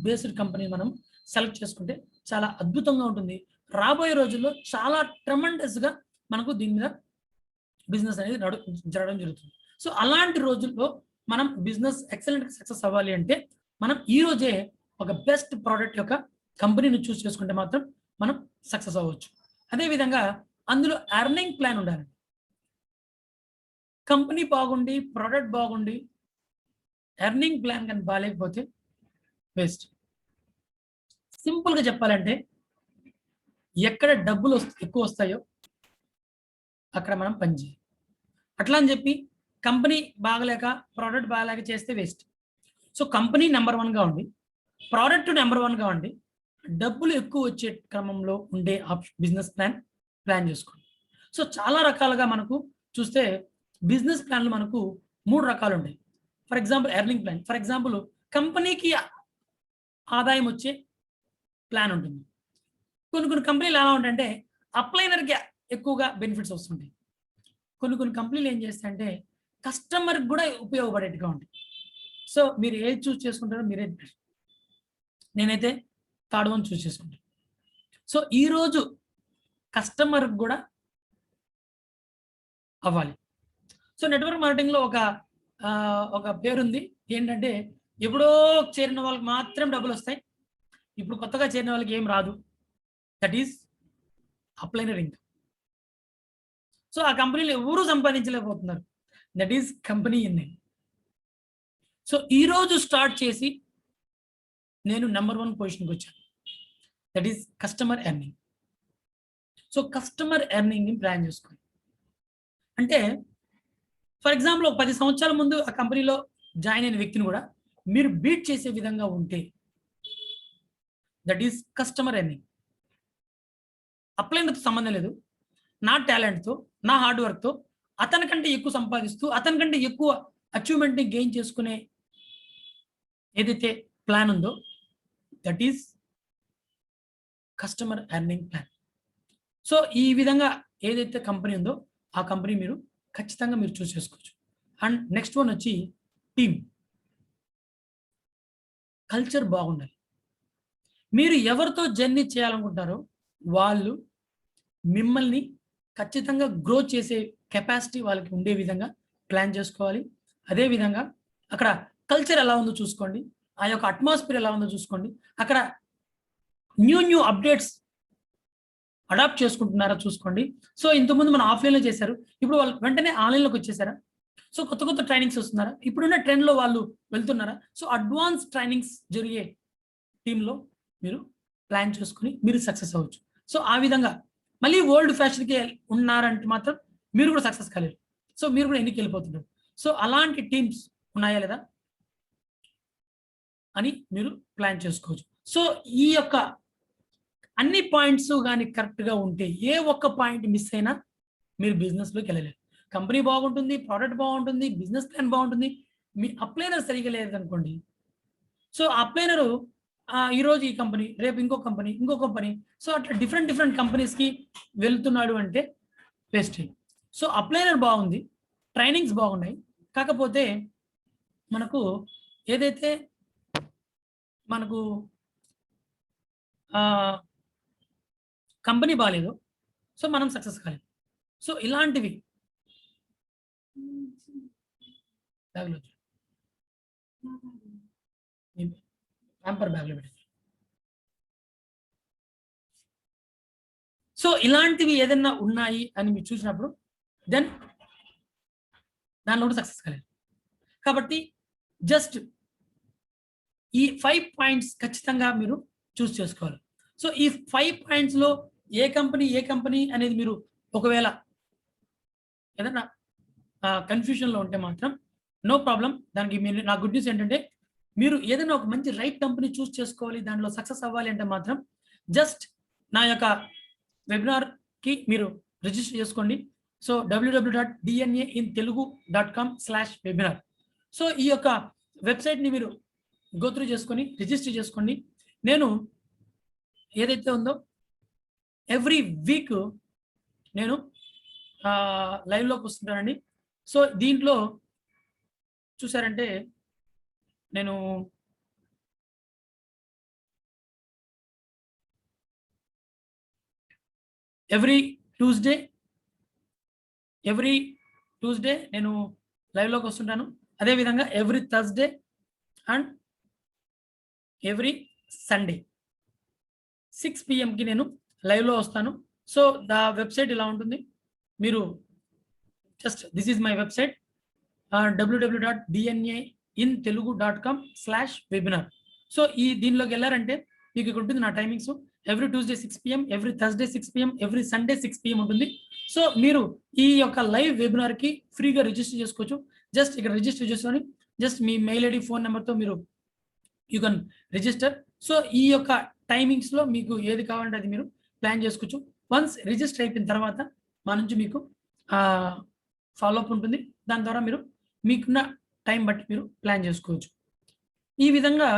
based company మనం సెలెక్ట్ చేసుకుంటే చాలా అద్భుతంగా ఉంటుంది. రాబోయే రోజుల్లో చాలా ట్రెమెండస్‌గా మనకు దీని మీద బిజినెస్ అనేది జరగడం జరుగుతుంది. సో అలాంటి రోజుల్లో మనం బిజినెస్ ఎక్సలెంట్‌గా సక్సెస్ అవ్వాలి అంటే మనం ఈ రోజే ఒక బెస్ట్ ప్రొడక్ట్ యొక్క కంపెనీని చూస్ చేసుకుంటే మాత్రం మనం సక్సెస్ అవ్వచ్చు. అదే విధంగా అందులో ఎర్నింగ్ ప్లాన్ ఉండాలి. కంపెనీ బాగుండి, ప్రొడక్ట్ బాగుండి, ఎర్నింగ్ ప్లాన్ కానీ బాలేకపోతే వేస్ట్. సింపుల్‌గా చెప్పాలంటే ఎక్కడ డబ్బులు ఎక్కువ వస్తాయో అక్కడ మనం పని చేయాలి. అట్లా అని చెప్పి కంపెనీ బాగలేక, ప్రొడక్ట్ బాగలేక చేస్తే వేస్ట్. సో కంపెనీ నంబర్ 1గా ఉండి, ప్రొడక్ట్ నంబర్ 1గా ఉండి, డబ్బులు ఎక్కువ వచ్చే క్రమంలో ఉండే బిజినెస్ ప్లాన్ చేసుకోండి. సో చాలా రకాలుగా మనకు చూస్తే బిజినెస్ ప్లాన్లు మనకు 3 రకాలు ఉంటాయి. For example earning plan. For example కంపెనీకి ఆదాయం వచ్చే ప్లాన్ ఉంటుంది. కొన్ని కంపెనీలు ఎలా ఉంటాయంటే అప్లైనర్‌కి ఎక్కువగా బెనిఫిట్స్ వస్తుంటాయి. కొన్ని కంపెనీలు ఏం చేస్తాయంటే కస్టమర్‌కి కూడా ఉపయోగపడేట్టుగా ఉంటాయి. సో మీరు ఏది చూస్ చేసుకుంటారో మీరే బెస్ట్. నేనైతే థర్డ్ వన్ చూస్ చేసుకుంటాను. సో ఈరోజు కస్టమర్‌కి కూడా అవ్వాలి. సో నెట్వర్క్ మార్కెటింగ్‌లో ఒక పేరుంది. ఏంటంటే ఎప్పుడో చేరిన వాళ్ళకి మాత్రం డబ్బులొస్తాయి. ఇప్పుడు కొత్తగా చేరిన వాళ్ళకి ఏం రాదు. That is upliner income. So ఆ కంపెనీలో ఎవరు సంపాదించలేకపోతున్నారు. That is company earning. So ఈరోజు స్టార్ట్ చేసి నేను నంబర్ 1 పొజిషన్‌కి వచ్చాను. That is customer earning. So customer ఎర్నింగ్‌ని ప్లాన్ చేసుకోండి. అంటే ఫర్ ఎగ్జాంపుల్ ఒక 10 సంవత్సరాల ముందు ఆ కంపెనీలో జాయిన్ అయిన వ్యక్తిని కూడా మీరు బీట్ చేసే విధంగా ఉంటే దట్ ఈస్ కస్టమర్ ఎర్నింగ్. అప్లైనర్‌తో సంబంధం లేదు. నా టాలెంట్‌తో, నా హార్డ్ వర్క్‌తో అతనికంటే ఎక్కువ సంపాదిస్తూ, అతనికంటే ఎక్కువ అచీవ్‌మెంట్‌ని గెయిన్ చేసుకునే ఏదైతే ప్లాన్ ఉందో that is customer earning plan. So ఈ విధంగా ఏదైతే కంపెనీ ఉందో ఆ కంపెనీ మీరు ఖచ్చితంగా మీరు చూస్ చేసుకోవచ్చు. అండ్ నెక్స్ట్ వన్ వచ్చి టీమ్. కల్చర్ బాగుండాలి. మీరు ఎవరితో జర్నీ చేయాలనుకుంటారో వాళ్ళు మిమ్మల్ని ఖచ్చితంగా గ్రో చేసే కెపాసిటీ వాళ్ళకి ఉండే విధంగా ప్లాన్ చేసుకోవాలి. అదే విధంగా అక్కడ కల్చర్ ఎలా ఉందో చూసుకోండి. ఆ యొక్క అట్మాస్ఫియర్ ఎలా ఉందో చూసుకోండి. అక్కడ న్యూ అప్డేట్స్ అడాప్ట్ చేసుకుంటున్నారా చూసుకోండి. సో ఇంతకుముందు మనం ఆఫ్‌లైన్‌లో చేశారు. ఇప్పుడు వాళ్ళు వెంటనే ఆన్‌లైన్‌లోకి వచ్చేసారా? సో కొత్త ట్రైనింగ్స్ వస్తున్నారా? ఇప్పుడున్న ట్రెండ్‌లో వాళ్ళు వెళ్తున్నారా? సో అడ్వాన్స్ ట్రైనింగ్స్ జరిగే టీమ్‌లో మీరు ప్లాన్ చేసుకొని మీరు సక్సెస్ అవ్వచ్చు. సో ఆ విధంగా మళ్ళీ ఓల్డ్ ఫ్యాషన్‌కి ఉన్నారంటే మాత్రం మీరు కూడా సక్సెస్ కాలేరు. సో మీరు కూడా ఎన్నికెళ్ళిపోతున్నారు. సో అలాంటి టీమ్స్ ఉన్నాయా లేదా అని మీరు ప్లాన్ చేసుకోవచ్చు. సో ఈ యొక్క అన్ని పాయింట్స్ గాని కరెక్ట్‌గా ఉంటే ఏ ఒక్క పాయింట్ మిస్ అయినా మీరు బిజినెస్‌లోకి వెళ్ళలేరు. కంపెనీ బాగుంటుంది, ప్రొడక్ట్ బాగుంటుంది, బిజినెస్ ప్లాన్ బాగుంటుంది. మీ అప్లైనర్ సరిగ్గా లేదనుకోండి. సో అప్లైనరు ఈరోజు ఈ కంపెనీ, రేపు ఇంకో కంపెనీ. సో అట్లా డిఫరెంట్ కంపెనీస్‌కి వెళ్తున్నాడు అంటే వేస్టే. సో అప్లైనర్ బాగుంది. ట్రైనింగ్స్ బాగున్నాయి. కాకపోతే మనకు ఏదైతే మనకు కంపెనీ బాలేదో సో మనం సక్సెస్ కాలేము. సో ఇలాంటివి బ్యాగ్‌లో హ్యాంపర్ బ్యాగ్‌లో పెట్టేసి. సో ఇలాంటివి ఏదన్నా ఉన్నాయి అని మీరు చూసినప్పుడు దెన్ దానిలో కూడా సక్సెస్ కాలేదు. కాబట్టి జస్ట్ ఈ 5 పాయింట్స్ ఖచ్చితంగా మీరు చూస్ చేసుకోవాలి. సో ఈ 5 పాయింట్స్‌లో ఏ కంపెనీ అనేది మీరు ఒకవేళ ఏదన్నా కన్‌ఫ్యూజన్‌లో ఉంటే మాత్రం నో ప్రాబ్లమ్. దానికి మీరు నా గుడ్ న్యూస్ ఏంటంటే మీరు ఏదైనా ఒక మంచి రైట్ కంపెనీ చూస్ చేసుకోవాలి, దాంట్లో సక్సెస్ అవ్వాలి అంటే మాత్రం జస్ట్ నా యొక్క వెబినార్‌కి మీరు రిజిస్టర్ చేసుకోండి. So www.dnaintelugu.com/webinar. సో ఈ యొక్క వెబ్సైట్ని మీరు గోత్రూ చేసుకొని రిజిస్టర్ చేసుకోండి. నేను ఏదైతే ఉందో ఎవ్రీ వీక్ నేను లైవ్లోకి వస్తుంటానండి. సో దీంట్లో చూసారంటే నేను ఎవ్రీ ట్యూస్డే నేను లైవ్లోకి వస్తుంటాను. అదేవిధంగా every Thursday and every Sunday 6 PM నేను లైవ్లో వస్తాను. సో ద వెబ్సైట్ ఇలా ఉంటుంది. మీరు just this is my website www.dnaintelugu.com/webinar. So దీనిలోకి వెళ్ళారంటే మీకు ఇక్కడ ఉంటుంది నా timings. Every Tuesday 6 PM, every Thursday 6 PM, every Sunday 6 PM ఉంటుంది. సో మీరు ఈ యొక్క లైవ్ వెబినార్కి ఫ్రీగా రిజిస్టర్ చేసుకోవచ్చు. జస్ట్ ఇక్కడ రిజిస్టర్ చేసుకొని జస్ట్ మీ మెయిల్ ఐడి ఫోన్ నెంబర్తో మీరు యూ కెన్ రిజిస్టర్. సో ఈ యొక్క టైమింగ్స్లో మీకు ఏది కావాలంటే అది మీరు ప్లాన్ చేసుకోవచ్చు. వన్స్ రిజిస్టర్ అయిపోయిన తర్వాత మా నుంచి మీకు ఫాలోఅప్ ఉంటుంది. దాని ద్వారా మీరు మీకున్న టైం బట్టి మీరు ప్లాన్ చేసుకోవచ్చు. ఈ విధంగా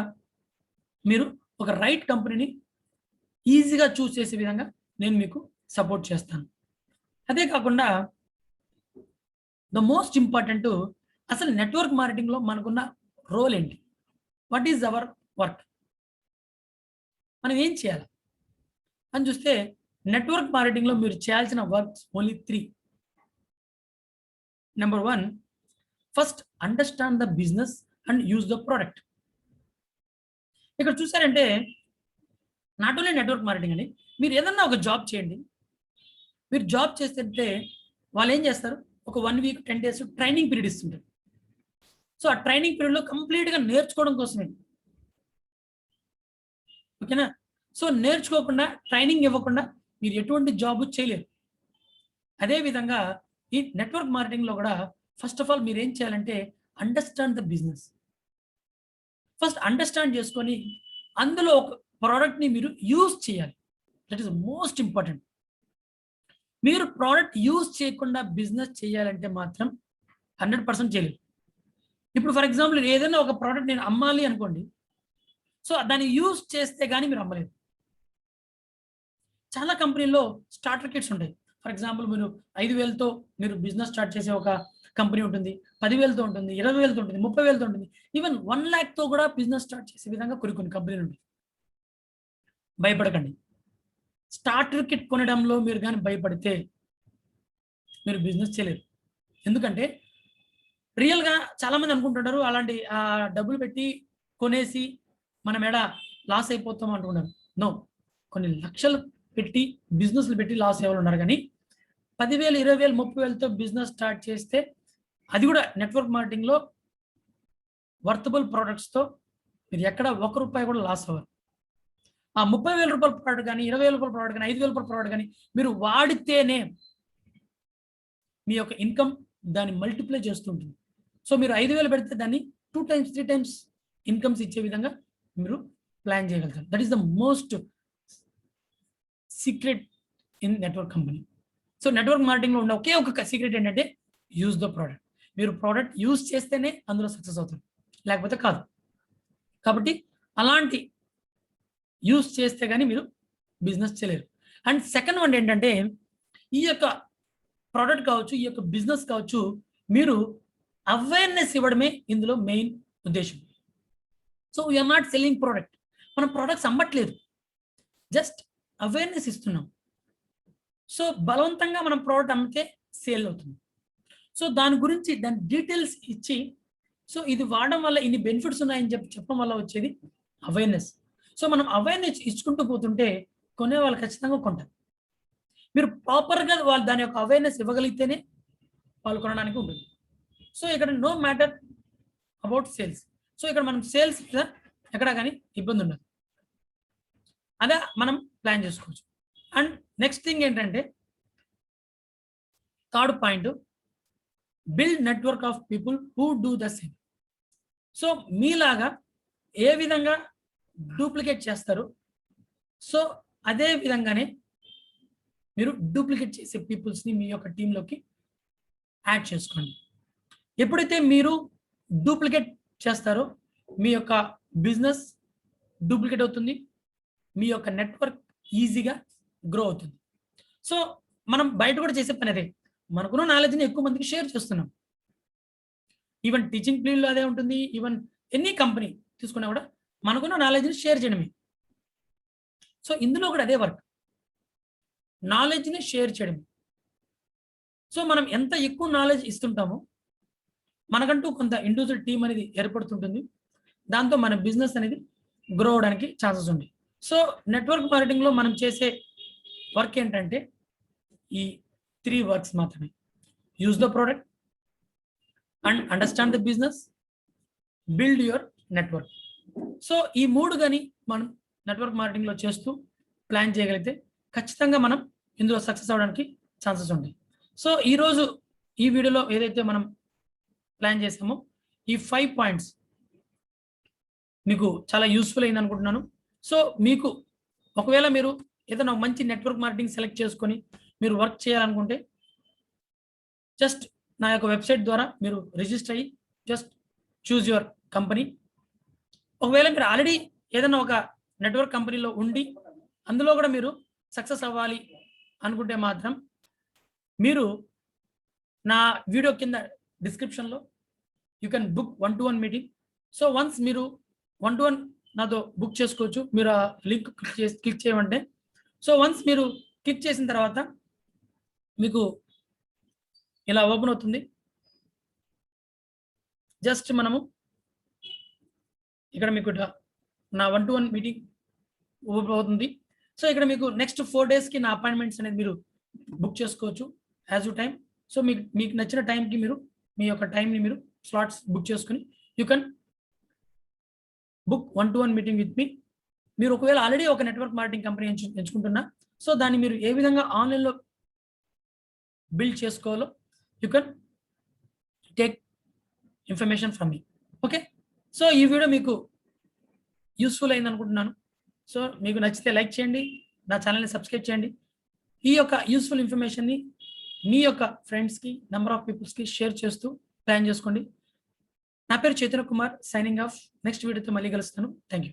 మీరు ఒక రైట్ కంపెనీని ఈజీగా చూస్ చేసే విధంగా నేను మీకు సపోర్ట్ చేస్తాను. అదే కాకుండా ద మోస్ట్ ఇంపార్టెంట్ అసలు నెట్వర్క్ మార్కెటింగ్లో మనకున్న రోల్ ఏంటి, వాట్ ఈజ్ అవర్ వర్క్, మనం ఏం చేయాలి అని చూస్తే నెట్వర్క్ మార్కెటింగ్లో మీరు చేయాల్సిన works only 3. Number 1, first understand the business and use the product. ఇక్కడ చూసారంటే నాట్ ఓన్లీ నెట్వర్క్ మార్కెటింగ్ అండి, మీరు ఏదన్నా ఒక జాబ్ చేయండి. మీరు జాబ్ చేస్తుంటే వాళ్ళు ఏం చేస్తారు, ఒక 1 వీక్ 10 days ట్రైనింగ్ పీరియడ్ ఇస్తుంటారు. సో ఆ ట్రైనింగ్ పీరియడ్లో కంప్లీట్గా నేర్చుకోవడం కోసమే, ఓకేనా. సో నేర్చుకోకుండా ట్రైనింగ్ ఇవ్వకుండా మీరు ఎటువంటి జాబ్ చేయలేరు. అదేవిధంగా ఈ నెట్వర్క్ మార్కెటింగ్లో కూడా ఫస్ట్ ఆఫ్ ఆల్ మీరు ఏం చేయాలంటే understand the business. First understand చేసుకొని అందులో ఒక ప్రోడక్ట్ని మీరు యూజ్ చేయాలి. That is most important. మీరు ప్రోడక్ట్ యూజ్ చేయకుండా బిజినెస్ చేయాలంటే మాత్రం 100% చేయలేరు. ఇప్పుడు ఫర్ ఎగ్జాంపుల్ ఏదైనా ఒక ప్రోడక్ట్ నేను అమ్మాలి అనుకోండి, సో దాన్ని యూజ్ చేస్తే కానీ మీరు అమ్మలేరు. చాలా కంపెనీల్లో స్టార్టర్ కిట్స్ ఉంటాయి. ఫర్ ఎగ్జాంపుల్ మీరు 5,000తో మీరు బిజినెస్ స్టార్ట్ చేసే ఒక కంపెనీ ఉంటుంది, 10,000తో ఉంటుంది, 20,000తో ఉంటుంది, 30,000తో ఉంటుంది, ఈవెన్ 1 lakh కూడా బిజినెస్ స్టార్ట్ చేసే విధంగా కొన్ని కంపెనీలు ఉంటాయి. భయపడకండి. స్టార్టర్ కిట్ కొనడంలో మీరు కానీ భయపడితే మీరు బిజినెస్ చేయలేరు. ఎందుకంటే రియల్గా చాలామంది అనుకుంటుంటారు అలాంటి డబ్బులు పెట్టి కొనేసి మనం లాస్ అయిపోతాం అనుకుంటారు. నో, కొన్ని లక్షలు పెట్టి బిజినెస్లు పెట్టి లాస్ అయ్యే వాళ్ళు ఉన్నారు. కానీ 10,000, 20,000, 30,000తో బిజినెస్ స్టార్ట్ చేస్తే అది కూడా నెట్వర్క్ మార్కెటింగ్లో వర్తబుల్ ప్రోడక్ట్స్తో మీరు ఎక్కడ ₹1 కూడా లాస్ అవ్వరు. ఆ 30,000 రూపాయల ప్రోడక్ట్ కానీ, 20,000 రూపాయల ప్రోడక్ట్ కానీ, 5,000 రూపాయల ప్రోడక్ట్ కానీ మీరు వాడితేనే మీ యొక్క ఇన్కమ్ దాన్ని మల్టిప్లై చేస్తుంటుంది. సో మీరు 5,000 పెడితే దాన్ని 2 times 3 times ఇన్కమ్స్ ఇచ్చే విధంగా మీరు ప్లాన్ చేయగలుగుతారు. That is the most secret in network company. So network మార్కెటింగ్లో ఉన్న ఒకే ఒక సీక్రెట్ ఏంటంటే యూజ్ ద ప్రోడక్ట్. మీరు ప్రోడక్ట్ యూజ్ చేస్తేనే అందులో సక్సెస్ అవుతారు, లేకపోతే కాదు. కాబట్టి అలాంటి యూజ్ చేస్తే కానీ మీరు బిజినెస్ చేయలేరు. అండ్ సెకండ్ వన్ ఏంటంటే ఈ యొక్క ప్రోడక్ట్ కావచ్చు, ఈ యొక్క బిజినెస్ కావచ్చు, మీరు అవేర్నెస్ ఇవ్వడమే ఇందులో మెయిన్ ఉద్దేశం. So we are not selling product, మనం ప్రోడక్ట్స్ అమ్మట్లేదు, జస్ట్ అవేర్నెస్ ఇస్తున్నాం. సో బలవంతంగా మనం ప్రోడక్ట్ అమ్మితే సేల్ అవుతుంది. సో దాని గురించి దాని డీటెయిల్స్ ఇచ్చి, సో ఇది వాడడం వల్ల ఇన్ని బెనిఫిట్స్ ఉన్నాయని చెప్పడం వల్ల వచ్చేది అవేర్నెస్. సో మనం అవేర్నెస్ ఇచ్చుకుంటూ పోతుంటే కొనే వాళ్ళు ఖచ్చితంగా కొంటారు. మీరు ప్రాపర్గా వాళ్ళు దాని యొక్క అవేర్నెస్ ఇవ్వగలిగితేనే వాళ్ళు కొనడానికి ఉంటుంది. సో ఇక్కడ no matter about sales. So ఇక్కడ మనం సేల్స్ ఎక్కడ కానీ ఇబ్బంది ఉండదు, అదే మనం ప్లాన్ చేసుకోవచ్చు. అండ్ నెక్స్ట్ థింగ్ ఏంటంటే third point, build network of people who do the same. So మీలాగా ఏ విధంగా డూప్లికేట్ చేస్తారు, సో అదే విధంగానే మీరు డూప్లికేట్ చేసే పీపుల్స్ని మీ యొక్క టీంలోకి యాడ్ చేసుకోండి. ఎప్పుడైతే మీరు డూప్లికేట్ చేస్తారో మీ యొక్క బిజినెస్ డూప్లికేట్ అవుతుంది, మీ యొక్క నెట్వర్క్ ఈజీగా గ్రో అవుతుంది. సో మనం బయట కూడా చేసే పని అదే, మనకున్న నాలెడ్జ్ని ఎక్కువ మందికి షేర్ చేస్తున్నాం. ఈవెన్ టీచింగ్ ఫీల్డ్లో అదే ఉంటుంది, ఈవెన్ ఎనీ కంపెనీ తీసుకున్నా కూడా మనకున్న నాలెడ్జ్ని షేర్ చేయడమే. సో ఇందులో కూడా అదే వర్క్, నాలెడ్జ్ని షేర్ చేయడం. సో మనం ఎంత ఎక్కువ నాలెడ్జ్ ఇస్తుంటామో మనకంటూ కొంత ఇండివిజువల్ టీం అనేది ఏర్పడుతుంటుంది. దాంతో మన బిజినెస్ అనేది గ్రో అవడానికి ఛాన్సెస్ ఉంటాయి. సో నెట్వర్క్ మార్కెటింగ్లో మనం చేసే వర్క్ ఏంటంటే ఈ 3 వర్క్స్ మాత్రమే. Use the product and understand the business, build your network. So ఈ 3 కానీ మనం నెట్వర్క్ మార్కెటింగ్లో చేస్తూ ప్లాన్ చేయగలిగితే ఖచ్చితంగా మనం ఇందులో సక్సెస్ అవ్వడానికి ఛాన్సెస్ ఉంటాయి. సో ఈరోజు ఈ వీడియోలో ఏదైతే మనం ప్లాన్ చేసామో ఈ 5 పాయింట్స్ మీకు చాలా యూస్ఫుల్ అయింది అనుకుంటున్నాను. సో మీకు ఒకవేళ మీరు ఏదైనా మంచి నెట్వర్క్ మార్కెటింగ్ సెలెక్ట్ చేసుకొని మీరు వర్క్ చేయాలనుకుంటే జస్ట్ నా యొక్క వెబ్సైట్ ద్వారా మీరు రిజిస్టర్ అయ్యి జస్ట్ చూజ్ యువర్ కంపెనీ. ఒకవేళ మీరు ఆల్రెడీ ఏదైనా ఒక నెట్వర్క్ కంపెనీలో ఉండి అందులో కూడా మీరు సక్సెస్ అవ్వాలి అనుకుంటే మాత్రం మీరు నా వీడియో కింద డిస్క్రిప్షన్లో you can book 1-to-1 meeting. So once మీరు 1-to-1 నాతో బుక్ చేసుకోవచ్చు. మీరు ఆ లింక్ క్లిక్ చేయమంటే, సో వన్స్ మీరు క్లిక్ చేసిన తర్వాత మీకు ఇలా ఓపెన్ అవుతుంది. జస్ట్ మనము ఇక్కడ మీకు నా 1-to-1 మీటింగ్ ఓపెన్ అవుతుంది. సో ఇక్కడ మీకు నెక్స్ట్ 4 డేస్కి నా అపాయింట్మెంట్స్ అనేది మీరు బుక్ చేసుకోవచ్చు యాజ్ యూ టైం. సో మీకు నచ్చిన టైంకి మీరు మీ యొక్క టైంని మీరు స్లాట్స్ బుక్ చేసుకుని you can book 1-to-1 meeting with me. మీరు ఒకవేళ ఆల్రెడీ ఒక నెట్వర్క్ మార్కెటింగ్ కంపెనీ ఎంచుకుంటున్నా, సో దాన్ని మీరు ఏ విధంగా ఆన్లైన్లో బిల్డ్ చేసుకోవాలో you can take information from me. Okay, so ఈ వీడియో మీకు యూస్ఫుల్ అయింది అనుకుంటున్నాను. సో మీకు నచ్చితే లైక్ చేయండి, నా ఛానల్ని సబ్స్క్రైబ్ చేయండి. ఈ యొక్క యూస్ఫుల్ ఇన్ఫర్మేషన్ని మీ యొక్క ఫ్రెండ్స్కి, నెంబర్ ఆఫ్ పీపుల్స్కి షేర్ చేస్తూ ప్లాన్ చేసుకోండి. నా పేరు Chaitanya Kumar, signing off. Next వీడియోతో మళ్ళీ కలుస్తాను. Thank you.